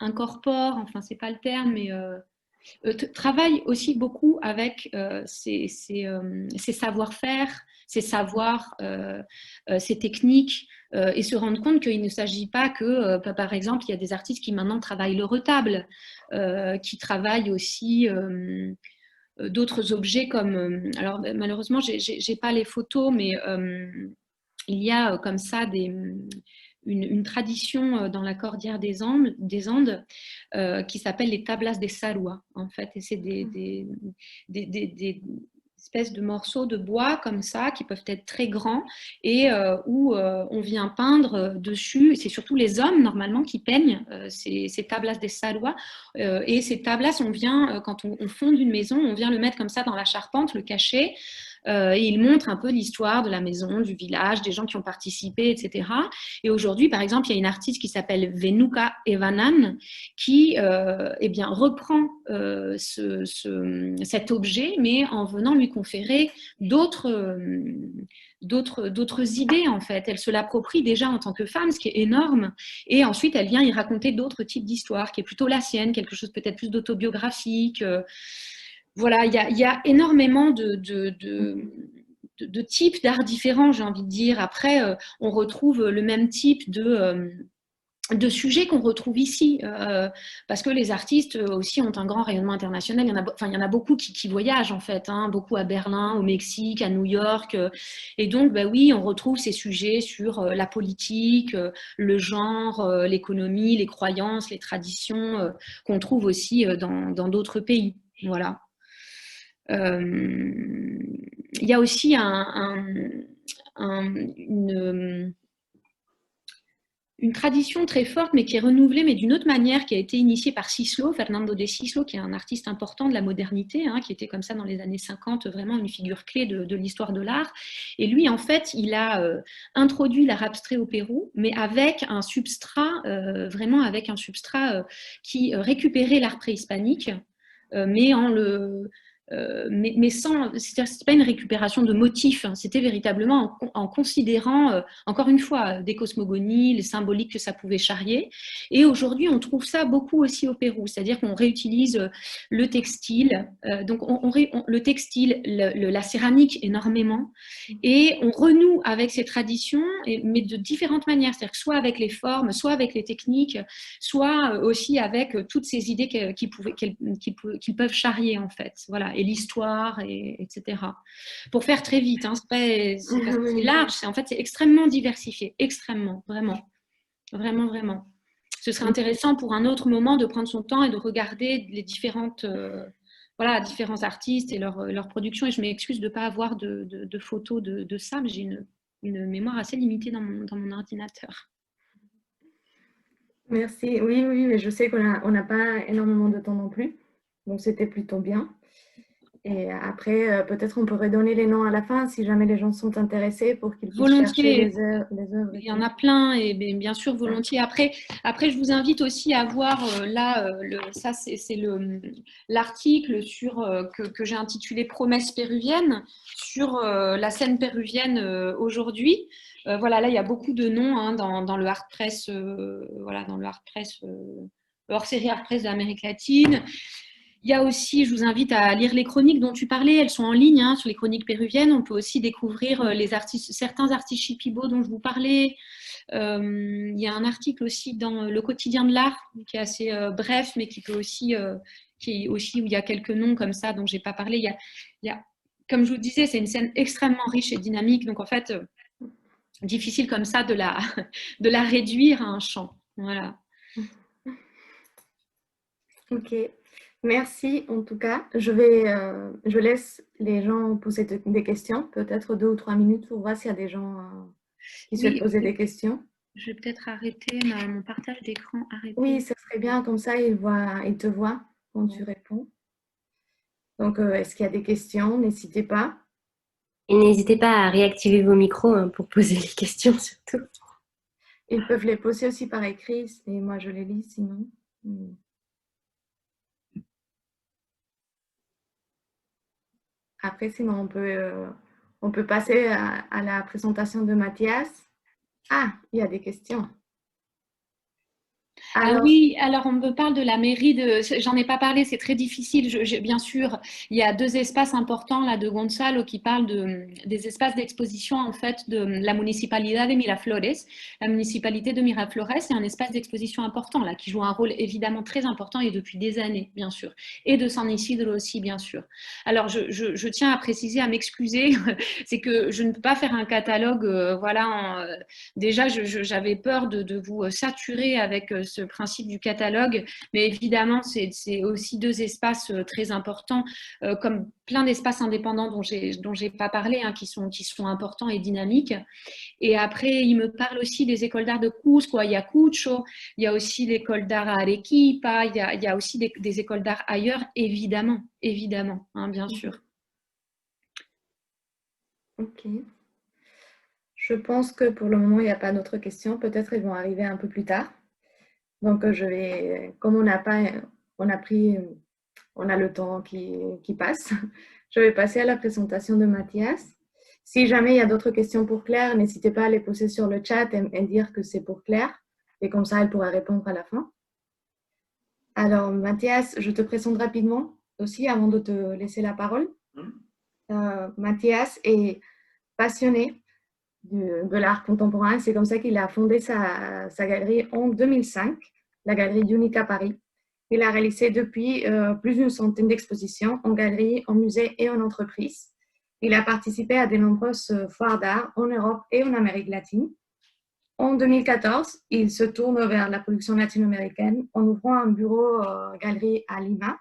incorporent, enfin c'est pas le terme, mais travaillent aussi beaucoup avec ces savoir-faire, ces savoirs, ces techniques, et se rendre compte qu'il ne s'agit pas que, par exemple, il y a des artistes qui maintenant travaillent le retable, qui travaillent aussi d'autres objets comme, alors malheureusement, j'ai pas les photos, mais il y a comme ça une tradition dans la cordillère des Andes qui s'appelle les tablas de Sarua, en fait. Et c'est des espèces de morceaux de bois comme ça qui peuvent être très grands et où on vient peindre dessus. C'est surtout les hommes normalement qui peignent ces tablas de Sarua. Et ces tablas, on vient, quand on fonde une maison, on vient le mettre comme ça dans la charpente, le cacher. Et il montre un peu l'histoire de la maison, du village, des gens qui ont participé, etc. Et aujourd'hui, par exemple, il y a une artiste qui s'appelle Venuka Evanan qui eh bien, reprend cet objet, mais en venant lui conférer d'autres idées, en fait. Elle se l'approprie déjà en tant que femme, ce qui est énorme. Et ensuite, elle vient y raconter d'autres types d'histoires, qui est plutôt la sienne, quelque chose peut-être plus d'autobiographique. Voilà, il y a énormément de types d'art différents, j'ai envie de dire. Après, on retrouve le même type de sujets qu'on retrouve ici, parce que les artistes aussi ont un grand rayonnement international. Il y en a beaucoup qui voyagent, en fait, hein, beaucoup à Berlin, au Mexique, à New York. Et donc, bah oui, on retrouve ces sujets sur la politique, le genre, l'économie, les croyances, les traditions, qu'on trouve aussi dans d'autres pays. Voilà. Il y a aussi une tradition très forte, mais qui est renouvelée, mais d'une autre manière, qui a été initiée par Cislo, Fernando de Cislo, qui est un artiste important de la modernité, hein, qui était comme ça dans les années 50, vraiment une figure clé de l'histoire de l'art. Et lui, en fait, il a introduit l'art abstrait au Pérou, mais avec un substrat, vraiment avec un substrat qui récupérait l'art préhispanique, mais en le mais sans, c'était pas une récupération de motifs, hein, c'était véritablement en considérant, encore une fois, des cosmogonies, les symboliques que ça pouvait charrier. Et aujourd'hui, on trouve ça beaucoup aussi au Pérou, c'est-à-dire qu'on réutilise le textile, donc le textile, la céramique énormément, et on renoue avec ces traditions, mais de différentes manières, c'est-à-dire que soit avec les formes, soit avec les techniques, soit aussi avec toutes ces idées qu'ils peuvent charrier, en fait. Voilà. Et l'histoire, etc. Pour faire très vite, hein, c'est large, en fait, c'est extrêmement diversifié, extrêmement, vraiment, vraiment, vraiment. Ce serait intéressant pour un autre moment de prendre son temps et de regarder les différents artistes et leur production. Et je m'excuse de ne pas avoir de photos de ça, mais j'ai une mémoire assez limitée dans mon ordinateur. Merci. Oui, oui, mais je sais qu'on n'a pas énormément de temps non plus, donc c'était plutôt bien. Et après, peut-être on pourrait donner les noms à la fin si jamais les gens sont intéressés pour qu'ils puissent chercher les œuvres. Il y en a plein et bien sûr volontiers. Après, je vous invite aussi à voir là, ça c'est l'article que j'ai intitulé Promesses péruviennes sur la scène péruvienne aujourd'hui. Voilà, là il y a beaucoup de noms hein, dans le Art Press, voilà, dans le Art Press, hors-série Art Press de l'Amérique latine. Il y a aussi, je vous invite à lire les chroniques dont tu parlais, elles sont en ligne hein, sur les chroniques péruviennes. On peut aussi découvrir certains artistes Shipibo dont je vous parlais. Il y a un article aussi dans Le Quotidien de l'Art qui est assez bref, mais qui peut aussi, qui est aussi où il y a quelques noms comme ça dont je n'ai pas parlé. Il y a, comme je vous disais, c'est une scène extrêmement riche et dynamique, donc en fait, difficile comme ça de la réduire à un champ. Voilà. Ok. Merci en tout cas. Je laisse les gens poser des questions, peut-être 2 ou 3 minutes pour voir s'il y a des gens qui souhaitent poser des questions. Je vais peut-être arrêter mon partage d'écran. Oui, ça serait bien, comme ça ils te voient quand tu réponds. Donc, est-ce qu'il y a des questions? N'hésitez pas. Et n'hésitez pas à réactiver vos micros hein, pour poser les questions surtout. Ils peuvent les poser aussi par écrit et moi je les lis sinon. Après, sinon, on peut passer à la présentation de Mathias. Ah, il y a des questions. Ah Alors, oui, alors on me parle de la mairie de. J'en ai pas parlé, c'est très difficile. Bien sûr, il y a deux espaces importants là de Gonzalo qui parlent des espaces d'exposition en fait de la municipalidad de Miraflores. La municipalité de Miraflores est un espace d'exposition important là qui joue un rôle évidemment très important et depuis des années, bien sûr. Et de San Isidro aussi, bien sûr. Alors je tiens à préciser, à m'excuser, c'est que je ne peux pas faire un catalogue, voilà. Déjà, j'avais peur de vous saturer avec ce principe du catalogue, mais évidemment, c'est aussi deux espaces très importants, comme plein d'espaces indépendants dont j'ai pas parlé, hein, qui sont importants et dynamiques. Et après, il me parle aussi des écoles d'art de Cusco, à Ayacucho, il y a aussi l'école d'art à Arequipa, il y a aussi des écoles d'art ailleurs, évidemment, évidemment, hein, bien sûr. ok. Je pense que pour le moment, il n'y a pas d'autres questions. Peut-être ils vont arriver un peu plus tard. Donc, je vais, comme on a le temps qui passe, je vais passer à la présentation de Mathias. Si jamais il y a d'autres questions pour Claire, n'hésitez pas à les poser sur le chat et dire que c'est pour Claire. Et comme ça, elle pourra répondre à la fin. Alors, Mathias, je te présente rapidement aussi avant de te laisser la parole. Mathias est passionné de l'art contemporain. C'est comme ça qu'il a fondé sa galerie en 2005, la galerie Unique à Paris. Il a réalisé depuis plus d'une centaine d'expositions en galerie, en musée et en entreprise. Il a participé à de nombreuses foires d'art en Europe et en Amérique latine. En 2014, il se tourne vers la production latino-américaine en ouvrant un bureau galerie à Lima.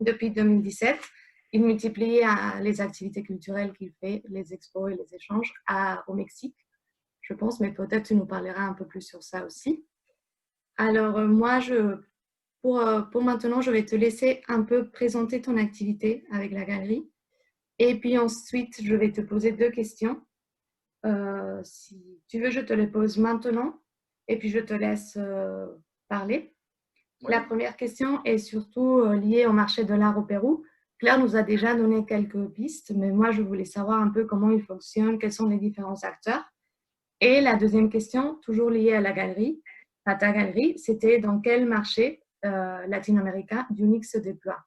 Depuis 2017, il multiplie les activités culturelles qu'il fait, les expos et les échanges au Mexique, je pense, mais peut-être tu nous parleras un peu plus sur ça aussi. Alors, moi, pour maintenant, je vais te laisser un peu présenter ton activité avec la galerie. Et puis ensuite, je vais te poser deux questions. Si tu veux, je te les pose maintenant et puis je te laisse parler. Oui. La première question est surtout liée au marché de l'art au Pérou. Claire nous a déjà donné quelques pistes, mais moi, je voulais savoir un peu comment il fonctionne, quels sont les différents acteurs. Et la deuxième question, toujours liée à la galerie, à ta galerie, c'était dans quel marché latino-américain Unique se déploie.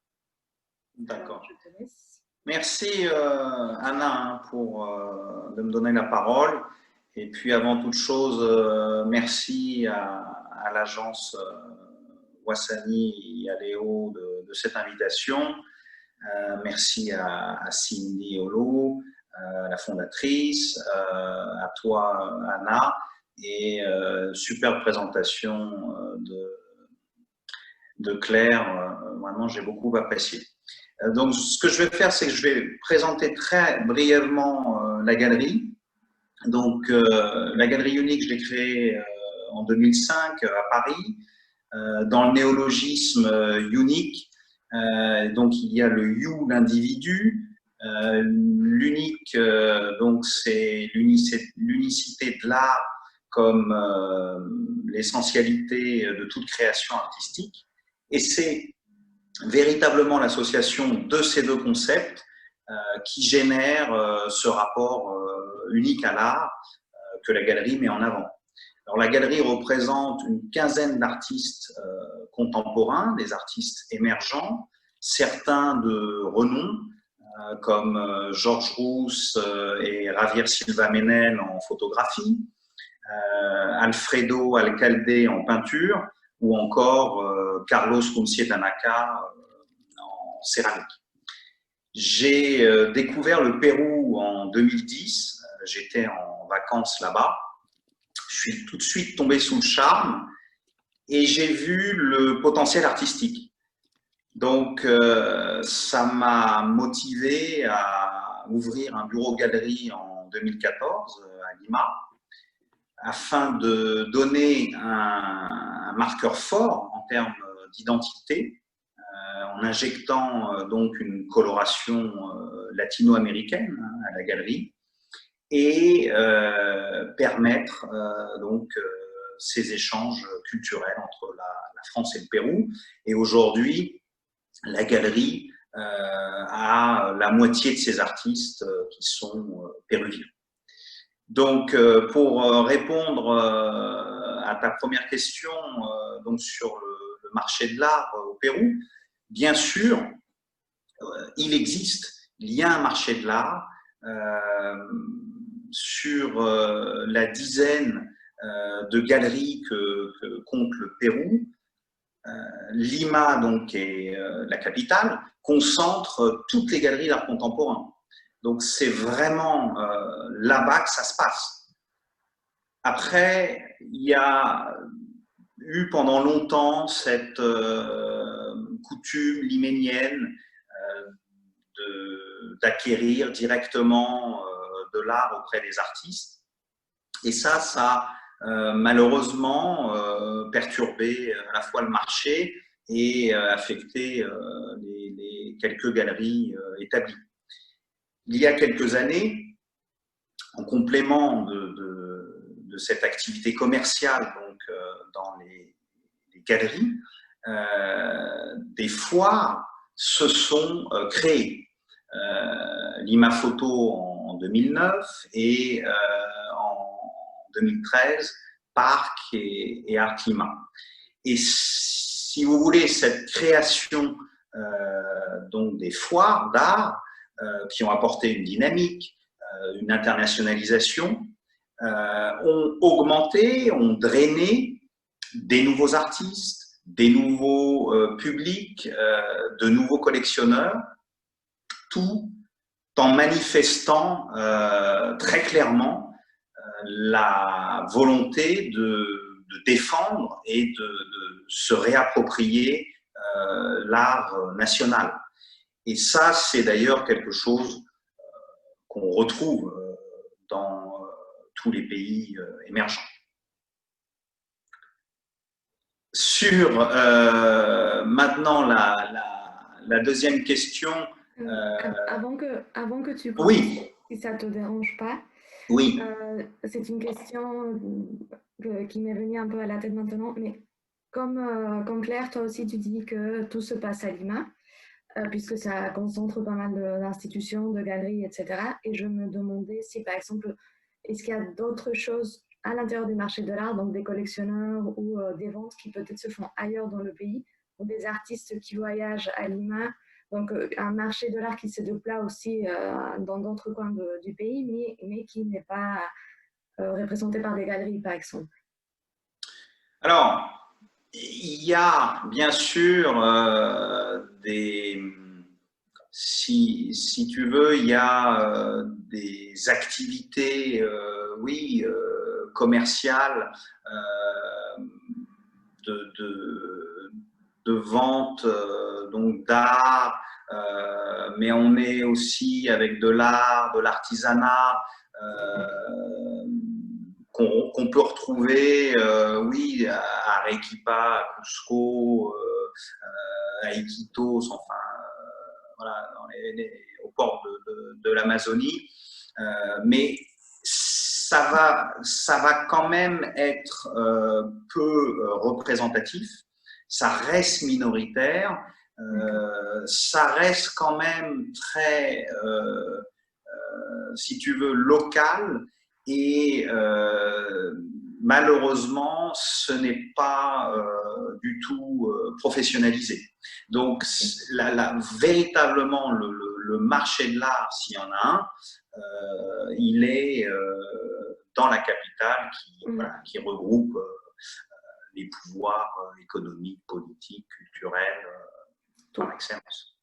D'accord. Je te laisse. Merci Anna de me donner la parole. Et puis avant toute chose, merci à l'agence Wassani et à Léo de cette invitation. Merci à Cindy Olo, la fondatrice, à toi Anna, et super présentation de Claire. Vraiment, j'ai beaucoup apprécié. Donc, ce que je vais faire, c'est que je vais présenter très brièvement la galerie. Donc, la galerie Unique, je l'ai créée en 2005 à Paris, dans le néologisme unique. Donc, il y a le you, l'individu. L'unique, donc, c'est l'unicité de l'art comme l'essentialité de toute création artistique. Et c'est véritablement l'association de ces deux concepts qui génère ce rapport unique à l'art que la galerie met en avant. Alors, la galerie représente une quinzaine d'artistes contemporains, des artistes émergents, certains de renom, comme Georges Rousse et Javier Silva Menel en photographie, Alfredo Alcalde en peinture, ou encore Carlos Runcier Tanaka en céramique. J'ai découvert le Pérou en 2010, j'étais en vacances là-bas. Je suis tout de suite tombé sous le charme et j'ai vu le potentiel artistique. Donc, ça m'a motivé à ouvrir un bureau-galerie en 2014 à Lima, afin de donner un marqueur fort en termes d'identité. en injectant donc une coloration latino-américaine à la galerie et permettre donc ces échanges culturels entre la France et le Pérou. Et aujourd'hui, la galerie a la moitié de ses artistes qui sont péruviens. Donc, pour répondre à ta première question donc sur le marché de l'art au Pérou, bien sûr, il y a un marché de l'art sur la dizaine de galeries que compte le Pérou. Lima, donc, qui est la capitale, concentre toutes les galeries d'art contemporain. Donc, c'est vraiment là-bas que ça se passe. Après, il y a eu pendant longtemps cette coutume liménienne d'acquérir directement de l'art auprès des artistes. Et ça a malheureusement perturbé à la fois le marché et affecté les quelques galeries établies. Il y a quelques années, en complément de cette activité commerciale donc, dans les galeries, des foires se sont créées. Lima Photo en 2009 et en 2013, Parc et Art Lima. Et si vous voulez, cette création donc des foires d'art qui ont apporté une dynamique, une internationalisation, ont augmenté, ont drainé des nouveaux artistes, des nouveaux publics, de nouveaux collectionneurs, tout en manifestant très clairement la volonté de défendre et de se réapproprier l'art national. Et ça, c'est d'ailleurs quelque chose qu'on retrouve dans tous les pays émergents. Sur maintenant la deuxième question. Avant que tu commences, oui. Si ça ne te dérange pas, oui. C'est une question qui m'est venue un peu à la tête maintenant, mais comme Claire, toi aussi tu dis que tout se passe à Lima, puisque ça concentre pas mal d'institutions, de galeries, etc. Et je me demandais si, par exemple, est-ce qu'il y a d'autres choses à l'intérieur du marché de l'art, donc des collectionneurs ou des ventes qui peut-être se font ailleurs dans le pays, ou des artistes qui voyagent à Lima, donc un marché de l'art qui se déploie aussi dans d'autres coins du pays, mais qui n'est pas représenté par des galeries, par exemple. Alors, il y a bien sûr si tu veux, il y a des activités, oui, commerciales de vente donc d'art, mais on est aussi avec de l'art, de l'artisanat qu'on peut retrouver, oui, à Arequipa, à Cusco, à Iquitos, enfin, voilà, au port de l'Amazonie. Mais ça va quand même être peu représentatif. Ça reste minoritaire. Ça reste quand même très, si tu veux, local. Et malheureusement, ce n'est pas du tout professionnalisé. Donc, véritablement, le marché de l'art, s'il y en a un, il est dans la capitale qui regroupe les pouvoirs économiques, politiques, culturels, par excellence.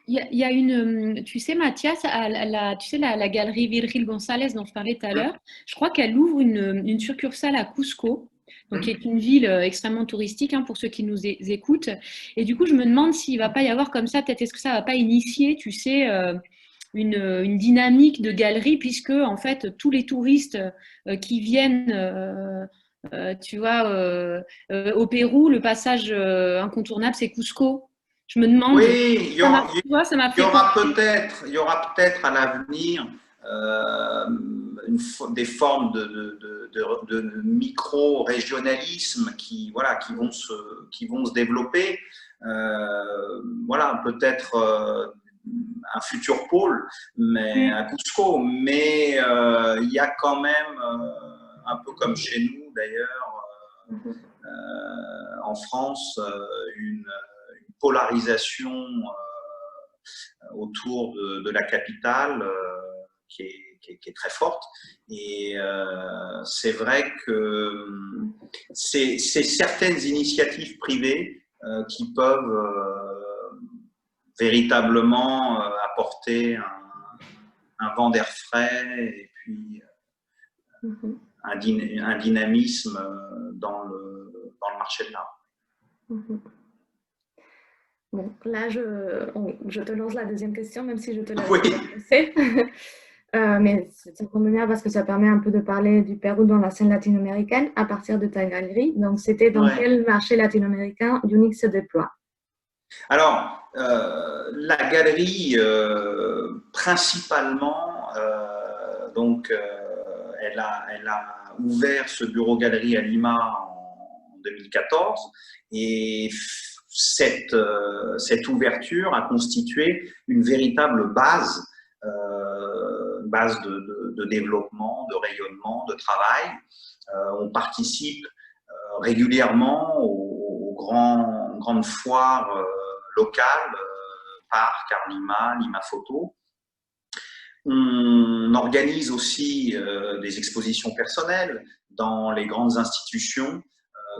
Il y a une, tu sais, Mathias, la galerie Virgil González dont je parlais tout à l'heure, je crois qu'elle ouvre une succursale à Cusco, donc qui est une ville extrêmement touristique pour ceux qui nous écoutent. Et du coup, je me demande s'il ne va pas y avoir comme ça, peut-être est-ce que ça ne va pas initier, tu sais, une dynamique de galerie, puisque en fait, tous les touristes qui viennent, tu vois, au Pérou, le passage incontournable, c'est Cusco. Je me demande, Oui, tu vois, ça m'a fait il y aura peut-être à l'avenir des formes de micro-régionalisme qui vont se développer. Voilà, peut-être un futur pôle, mais à Cusco. Mais il y a quand même, un peu comme chez nous d'ailleurs, en France, une polarisation autour de la capitale qui est très forte. Et c'est vrai que c'est certaines initiatives privées qui peuvent véritablement apporter un vent d'air frais et puis un dynamisme dans le marché de l'art. Bon, là, je te lance la deuxième question, même si je te l'avais posée. Mais ça tombe bien parce que ça permet un peu de parler du Pérou dans la scène latino-américaine à partir de ta galerie. Donc, c'était dans quel marché latino-américain Unique se déploie? Alors, la galerie, principalement, donc, elle a ouvert ce bureau galerie à Lima en 2014 et cette ouverture a constitué une véritable base de développement, de rayonnement, de travail. On participe régulièrement aux grandes foires locales, Parc, Arlima, Lima Photo. On organise aussi des expositions personnelles dans les grandes institutions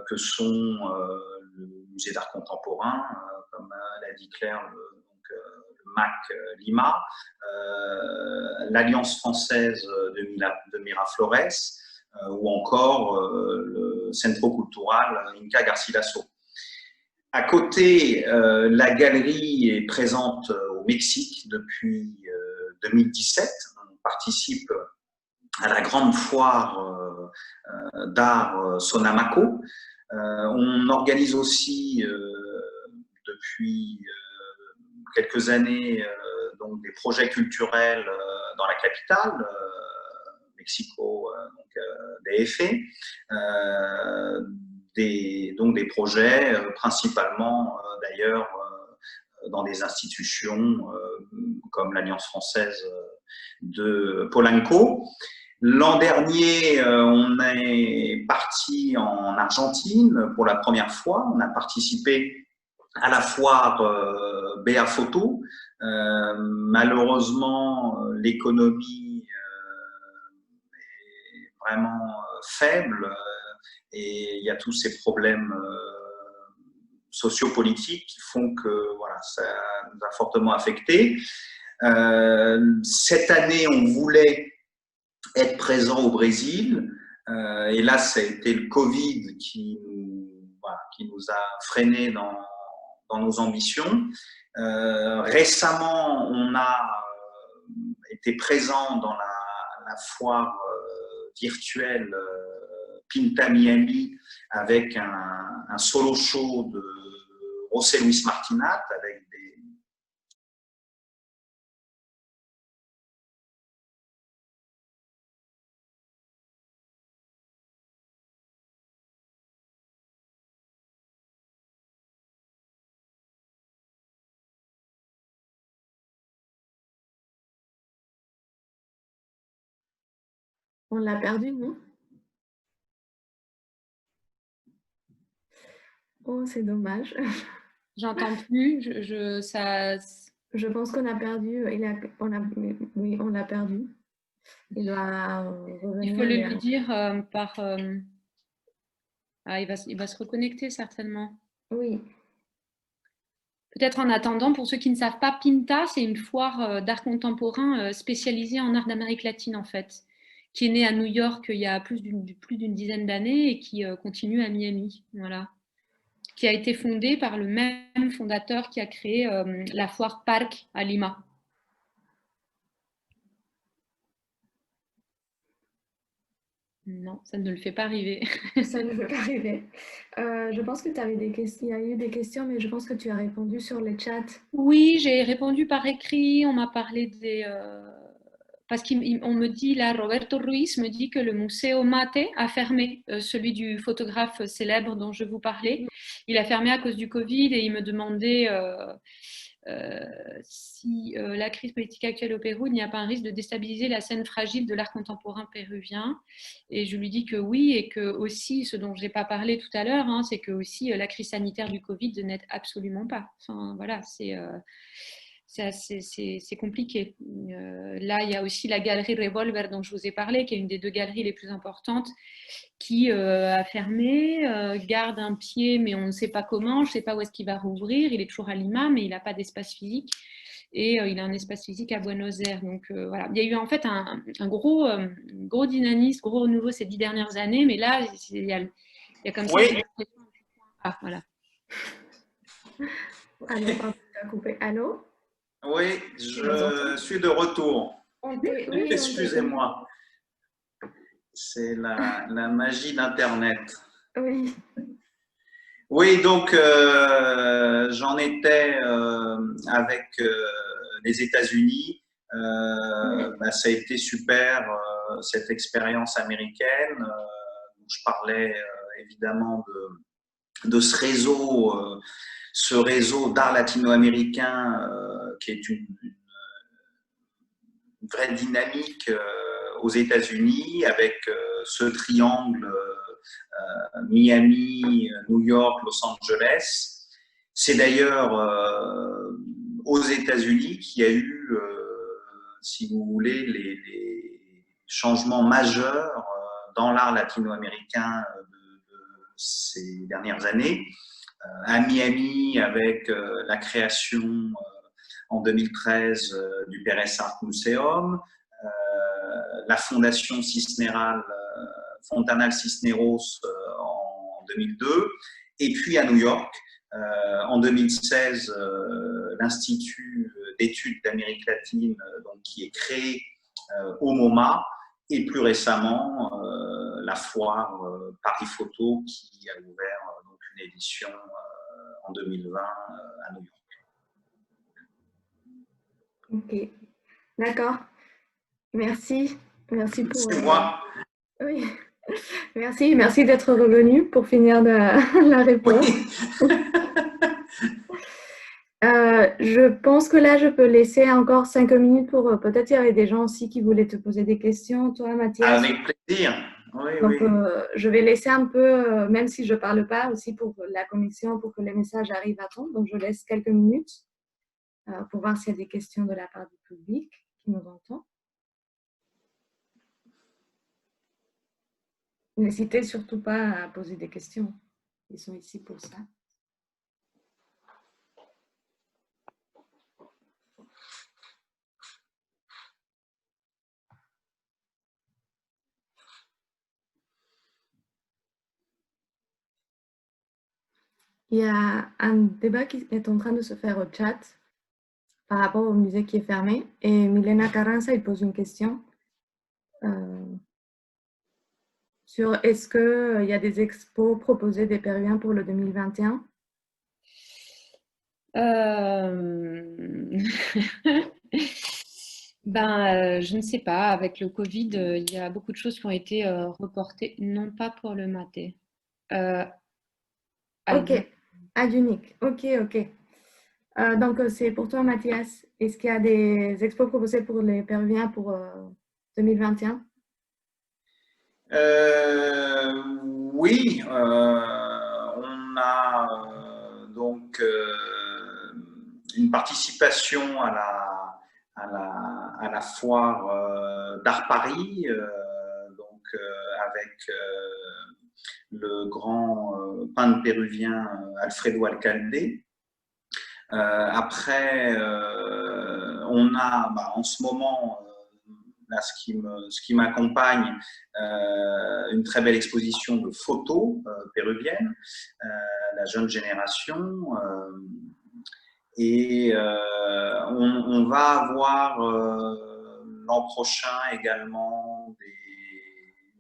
que sont le Musée d'art contemporain, comme l'a dit Claire, le MAC Lima, l'Alliance française de Miraflores, ou encore le Centro Cultural Inca Garcilaso. À côté, la galerie est présente au Mexique depuis 2017. On participe à la grande foire d'art Sonamaco. On organise aussi depuis quelques années donc des projets culturels dans la capitale, Mexico, DF, donc des projets principalement d'ailleurs dans des institutions comme l'Alliance française de Polanco. L'an dernier, on est parti en Argentine pour la première fois. On a participé à la foire Béa Photo. Malheureusement, l'économie est vraiment faible et il y a tous ces problèmes sociopolitiques qui font que voilà, ça nous a fortement affectés. Cette année, on voulait être présent au Brésil et là, ça a été le Covid qui nous a freinés dans nos ambitions. Récemment, on a été présent dans la foire virtuelle Pinta Miami avec un solo show de José Luis Martinat avec des On l'a perdu, non? Oh, c'est dommage. J'entends plus. Je pense qu'on a perdu. Oui, on l'a perdu. Il doit revenir. Il faut le lui dire par. Ah, il va se reconnecter certainement. Oui. Peut-être en attendant, pour ceux qui ne savent pas, Pinta, c'est une foire d'art contemporain spécialisée en art d'Amérique latine, en fait, qui est née à New York il y a plus d'une dizaine d'années et qui continue à Miami, voilà. Qui a été fondée par le même fondateur qui a créé la foire Parc à Lima. Non, ça ne le fait pas arriver. Ça ne veut pas arriver. Je pense que tu avais des questions, il y a eu des questions, mais je pense que tu as répondu sur le chat. Oui, j'ai répondu par écrit. On m'a parlé des... parce qu'on me dit, là, Roberto Ruiz me dit que le Museo Mate a fermé, celui du photographe célèbre dont je vous parlais. Il a fermé à cause du Covid et il me demandait si la crise politique actuelle au Pérou, il n'y a pas un risque de déstabiliser la scène fragile de l'art contemporain péruvien. Et je lui dis que oui, et que aussi, ce dont je n'ai pas parlé tout à l'heure, hein, c'est que aussi la crise sanitaire du Covid n'aide absolument pas. Enfin, voilà, c'est compliqué. Là, il y a aussi la galerie Revolver dont je vous ai parlé, qui est une des 2 galeries les plus importantes, qui a fermé, garde un pied, mais on ne sait pas comment, je ne sais pas où est-ce qu'il va rouvrir. Il est toujours à Lima, mais il n'a pas d'espace physique. Et il a un espace physique à Buenos Aires. Donc voilà, il y a eu en fait un gros dynamisme, gros renouveau ces 10 dernières années, mais là, il y a comme ça... Oui. Ah, voilà. Allô, pardon, tu as coupé. Allô? Oui, je suis de retour. Oui, Excusez-moi. C'est la magie d'Internet. Oui. Oui, donc j'en étais avec les États-Unis. Ça a été super cette expérience américaine. Je parlais évidemment de ce réseau d'art latino-américain qui est une vraie dynamique aux États-Unis avec ce triangle Miami, New York, Los Angeles. C'est d'ailleurs aux États-Unis qu'il y a eu, si vous voulez, les changements majeurs dans l'art latino-américain de ces dernières années. À Miami, avec la création en 2013 du Pérez Art Museum, la fondation Cisneral, Fontanal Cisneros en 2002, et puis à New York, en 2016, l'Institut d'études d'Amérique latine donc, qui est créé au MoMA, et plus récemment, la foire Paris Photo qui a ouvert donc, une édition en 2020 à New York. Ok, d'accord. Merci. Merci pour... C'est moi. Oui. Merci d'être revenu pour finir la réponse. Oui. Je pense que là, je peux laisser encore 5 minutes pour peut-être il y avait des gens aussi qui voulaient te poser des questions, toi, Mathias. Avec plaisir. Oui, Donc, oui. je vais laisser un peu, même si je ne parle pas, aussi pour la connexion, pour que les messages arrivent à temps. Donc, je laisse quelques minutes pour voir s'il y a des questions de la part du public qui nous entend. N'hésitez surtout pas à poser des questions. Ils sont ici pour ça. Il y a un débat qui est en train de se faire au chat par rapport au musée qui est fermé. Et Milena Carranza, il pose une question sur est-ce qu'il y a des expos proposés des Péruviens pour le 2021 ? Je ne sais pas. Avec le Covid, il y a beaucoup de choses qui ont été reportées, non pas pour le maté. Ok, à Unique. Ok. Donc, c'est pour toi, Mathias. Est-ce qu'il y a des expos proposés pour les Péruviens pour 2021 ? Oui, on a donc une participation à la foire d'Art Paris, donc avec le grand peintre péruvien Alfredo Alcalde. Après, on a en ce moment, là, ce qui m'accompagne, une très belle exposition de photos péruviennes, la jeune génération. Et on va avoir l'an prochain également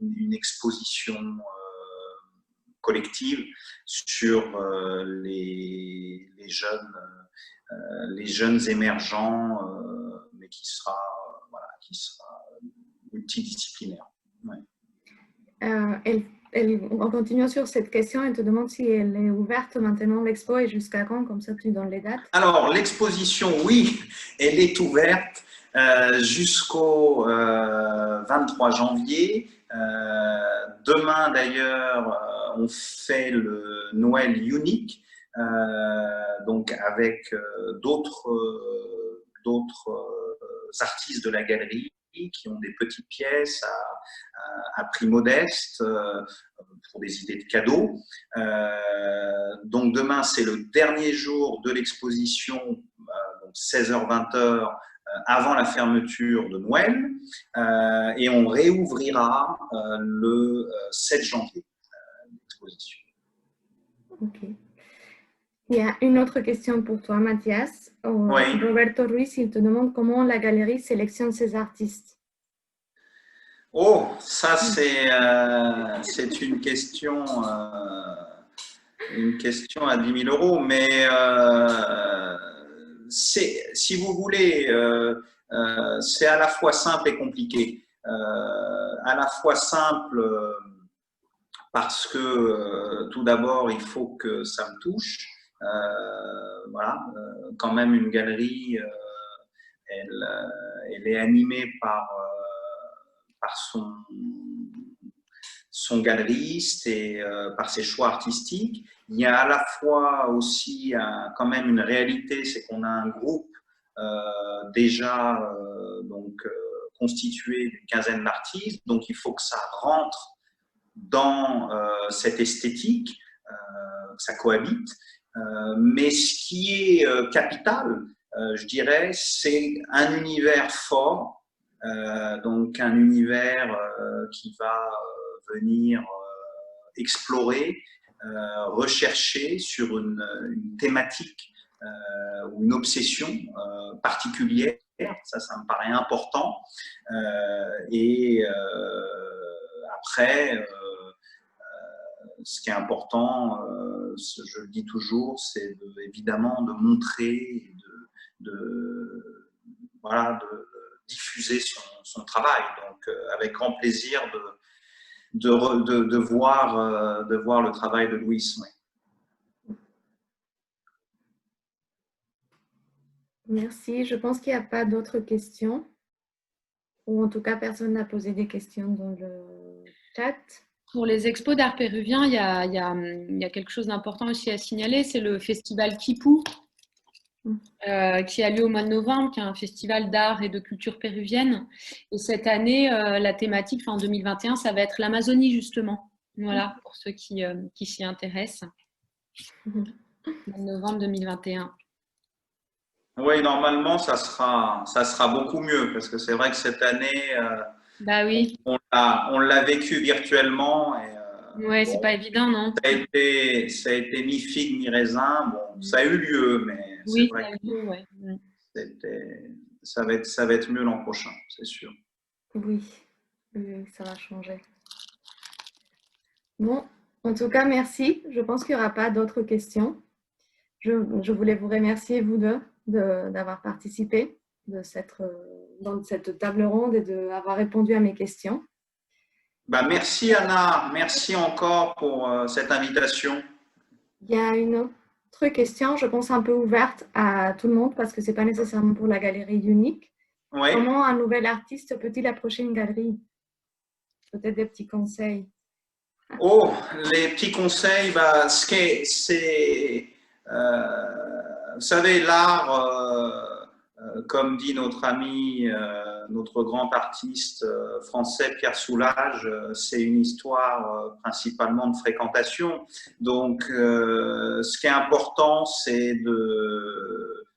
une exposition collective sur les jeunes émergents, mais qui sera multidisciplinaire. Ouais. En continuant sur cette question, elle te demande si elle est ouverte maintenant, l'expo, et jusqu'à quand, comme ça tu donnes les dates. Alors, l'exposition, oui, elle est ouverte jusqu'au 23 janvier. Demain, d'ailleurs, on fait le Noël unique, donc avec d'autres artistes de la galerie qui ont des petites pièces à prix modeste pour des idées de cadeaux. Donc demain, c'est le dernier jour de l'exposition, 16h-20h, avant la fermeture de Noël, et on réouvrira le 7 janvier l'exposition. Ok. Il y a une autre question pour toi, Mathias. Oui. Roberto Ruiz, il te demande comment la galerie sélectionne ses artistes. Oh, ça c'est une question à 10 000 euros, mais si vous voulez, c'est à la fois simple et compliqué. À la fois simple parce que tout d'abord il faut que ça me touche. Voilà, quand même une galerie, elle est animée par son galeriste et par ses choix artistiques. Il y a à la fois aussi quand même une réalité, c'est qu'on a un groupe déjà constitué d'une quinzaine d'artistes, donc il faut que ça rentre dans cette esthétique, que ça cohabite. Mais ce qui est capital, je dirais, c'est un univers fort, donc un univers qui va venir explorer, rechercher sur une thématique ou une obsession particulière. Ça me paraît important. Et après, ce qui est important, je le dis toujours, c'est évidemment de montrer et de diffuser son travail. Donc, avec grand plaisir de voir le travail de Louis. Ouais. Merci. Je pense qu'il n'y a pas d'autres questions. Ou en tout cas, personne n'a posé des questions dans le chat. Pour les expos d'art péruvien, il y a quelque chose d'important aussi à signaler, c'est le festival Kipou, qui a lieu au mois de novembre, qui est un festival d'art et de culture péruvienne. Et cette année, la thématique, en 2021, ça va être l'Amazonie, justement. Voilà, pour ceux qui s'y intéressent. Novembre 2021. Oui, normalement, ça sera beaucoup mieux, parce que c'est vrai que cette année, bah oui. on l'a vécu virtuellement. Ouais, c'est pas évident, non? Ça a été ni figue ni raisin. Bon, ça a eu lieu, mais oui, c'est vrai que ça va être mieux l'an prochain, c'est sûr. Oui, ça va changer. Bon, en tout cas, merci. Je pense qu'il n'y aura pas d'autres questions. Je voulais vous remercier, vous deux, d'avoir participé dans cette table ronde et d'avoir répondu à mes questions. Bah, merci Anna, merci encore pour cette invitation. Il y a une autre question, je pense un peu ouverte à tout le monde parce que ce n'est pas nécessairement pour la galerie unique. Oui. Comment un nouvel artiste peut-il approcher une galerie? Peut-être des petits conseils. Oh, les petits conseils, vous savez, l'art, comme dit notre ami, notre grand artiste français Pierre Soulages, c'est une histoire principalement de fréquentation. Donc, ce qui est important, c'est de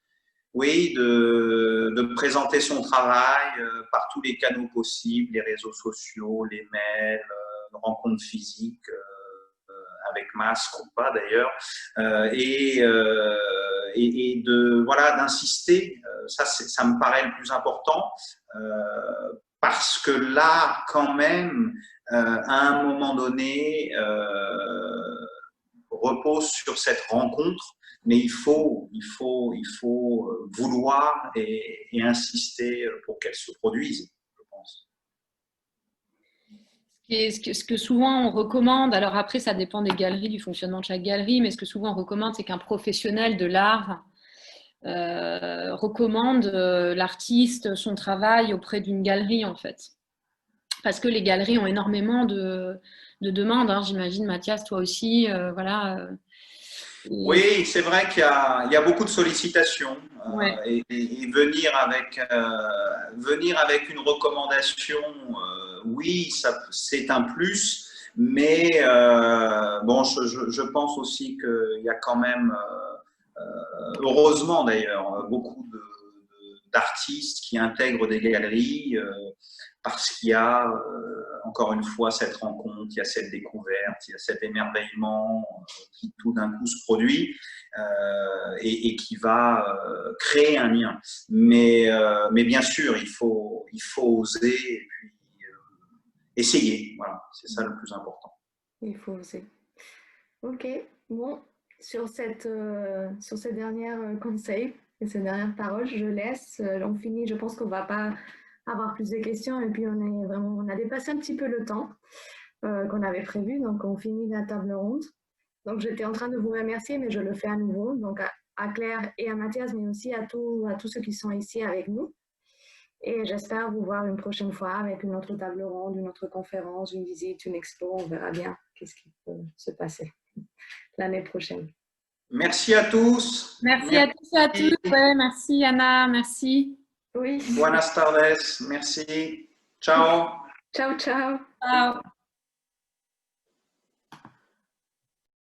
présenter son travail par tous les canaux possibles, les réseaux sociaux, les mails, rencontres physiques, avec masque ou pas d'ailleurs, et d'insister. Ça me paraît le plus important, parce que l'art quand même à un moment donné, repose sur cette rencontre, mais il faut vouloir et insister pour qu'elle se produise, je pense. Ce que souvent on recommande, alors après ça dépend des galeries, du fonctionnement de chaque galerie, mais ce que souvent on recommande, c'est qu'un professionnel de l'art recommande l'artiste, son travail auprès d'une galerie en fait. Parce que les galeries ont énormément de demandes, hein, j'imagine Mathias, toi aussi, voilà. Oui, c'est vrai qu'il y a beaucoup de sollicitations Ouais. et venir avec une recommandation, oui, c'est un plus, mais bon, je pense aussi qu'il y a quand même, heureusement d'ailleurs, beaucoup d'artistes qui intègrent des galeries parce qu'il y a encore une fois cette rencontre, il y a cette découverte, il y a cet émerveillement qui tout d'un coup se produit et qui va créer un lien. Mais bien sûr, il faut oser et puis essayer. Voilà, c'est ça le plus important. Il faut oser. Ok, bon, sur ces derniers conseils et ces dernières paroles, je laisse. On finit, je pense qu'on ne va pas avoir plus de questions et puis on a dépassé un petit peu le temps qu'on avait prévu, donc on finit la table ronde. Donc j'étais en train de vous remercier, mais je le fais à nouveau, donc à Claire et à Mathias, mais aussi à tous ceux qui sont ici avec nous. Et j'espère vous voir une prochaine fois avec une autre table ronde, une autre conférence, une visite, une expo. On verra bien qu'est-ce qui peut se passer l'année prochaine. Merci à tous. Merci à tous et à toutes. Ouais, merci Anna, merci. Oui. Buenas tardes. Merci. Ciao. Ciao, ciao. Ciao.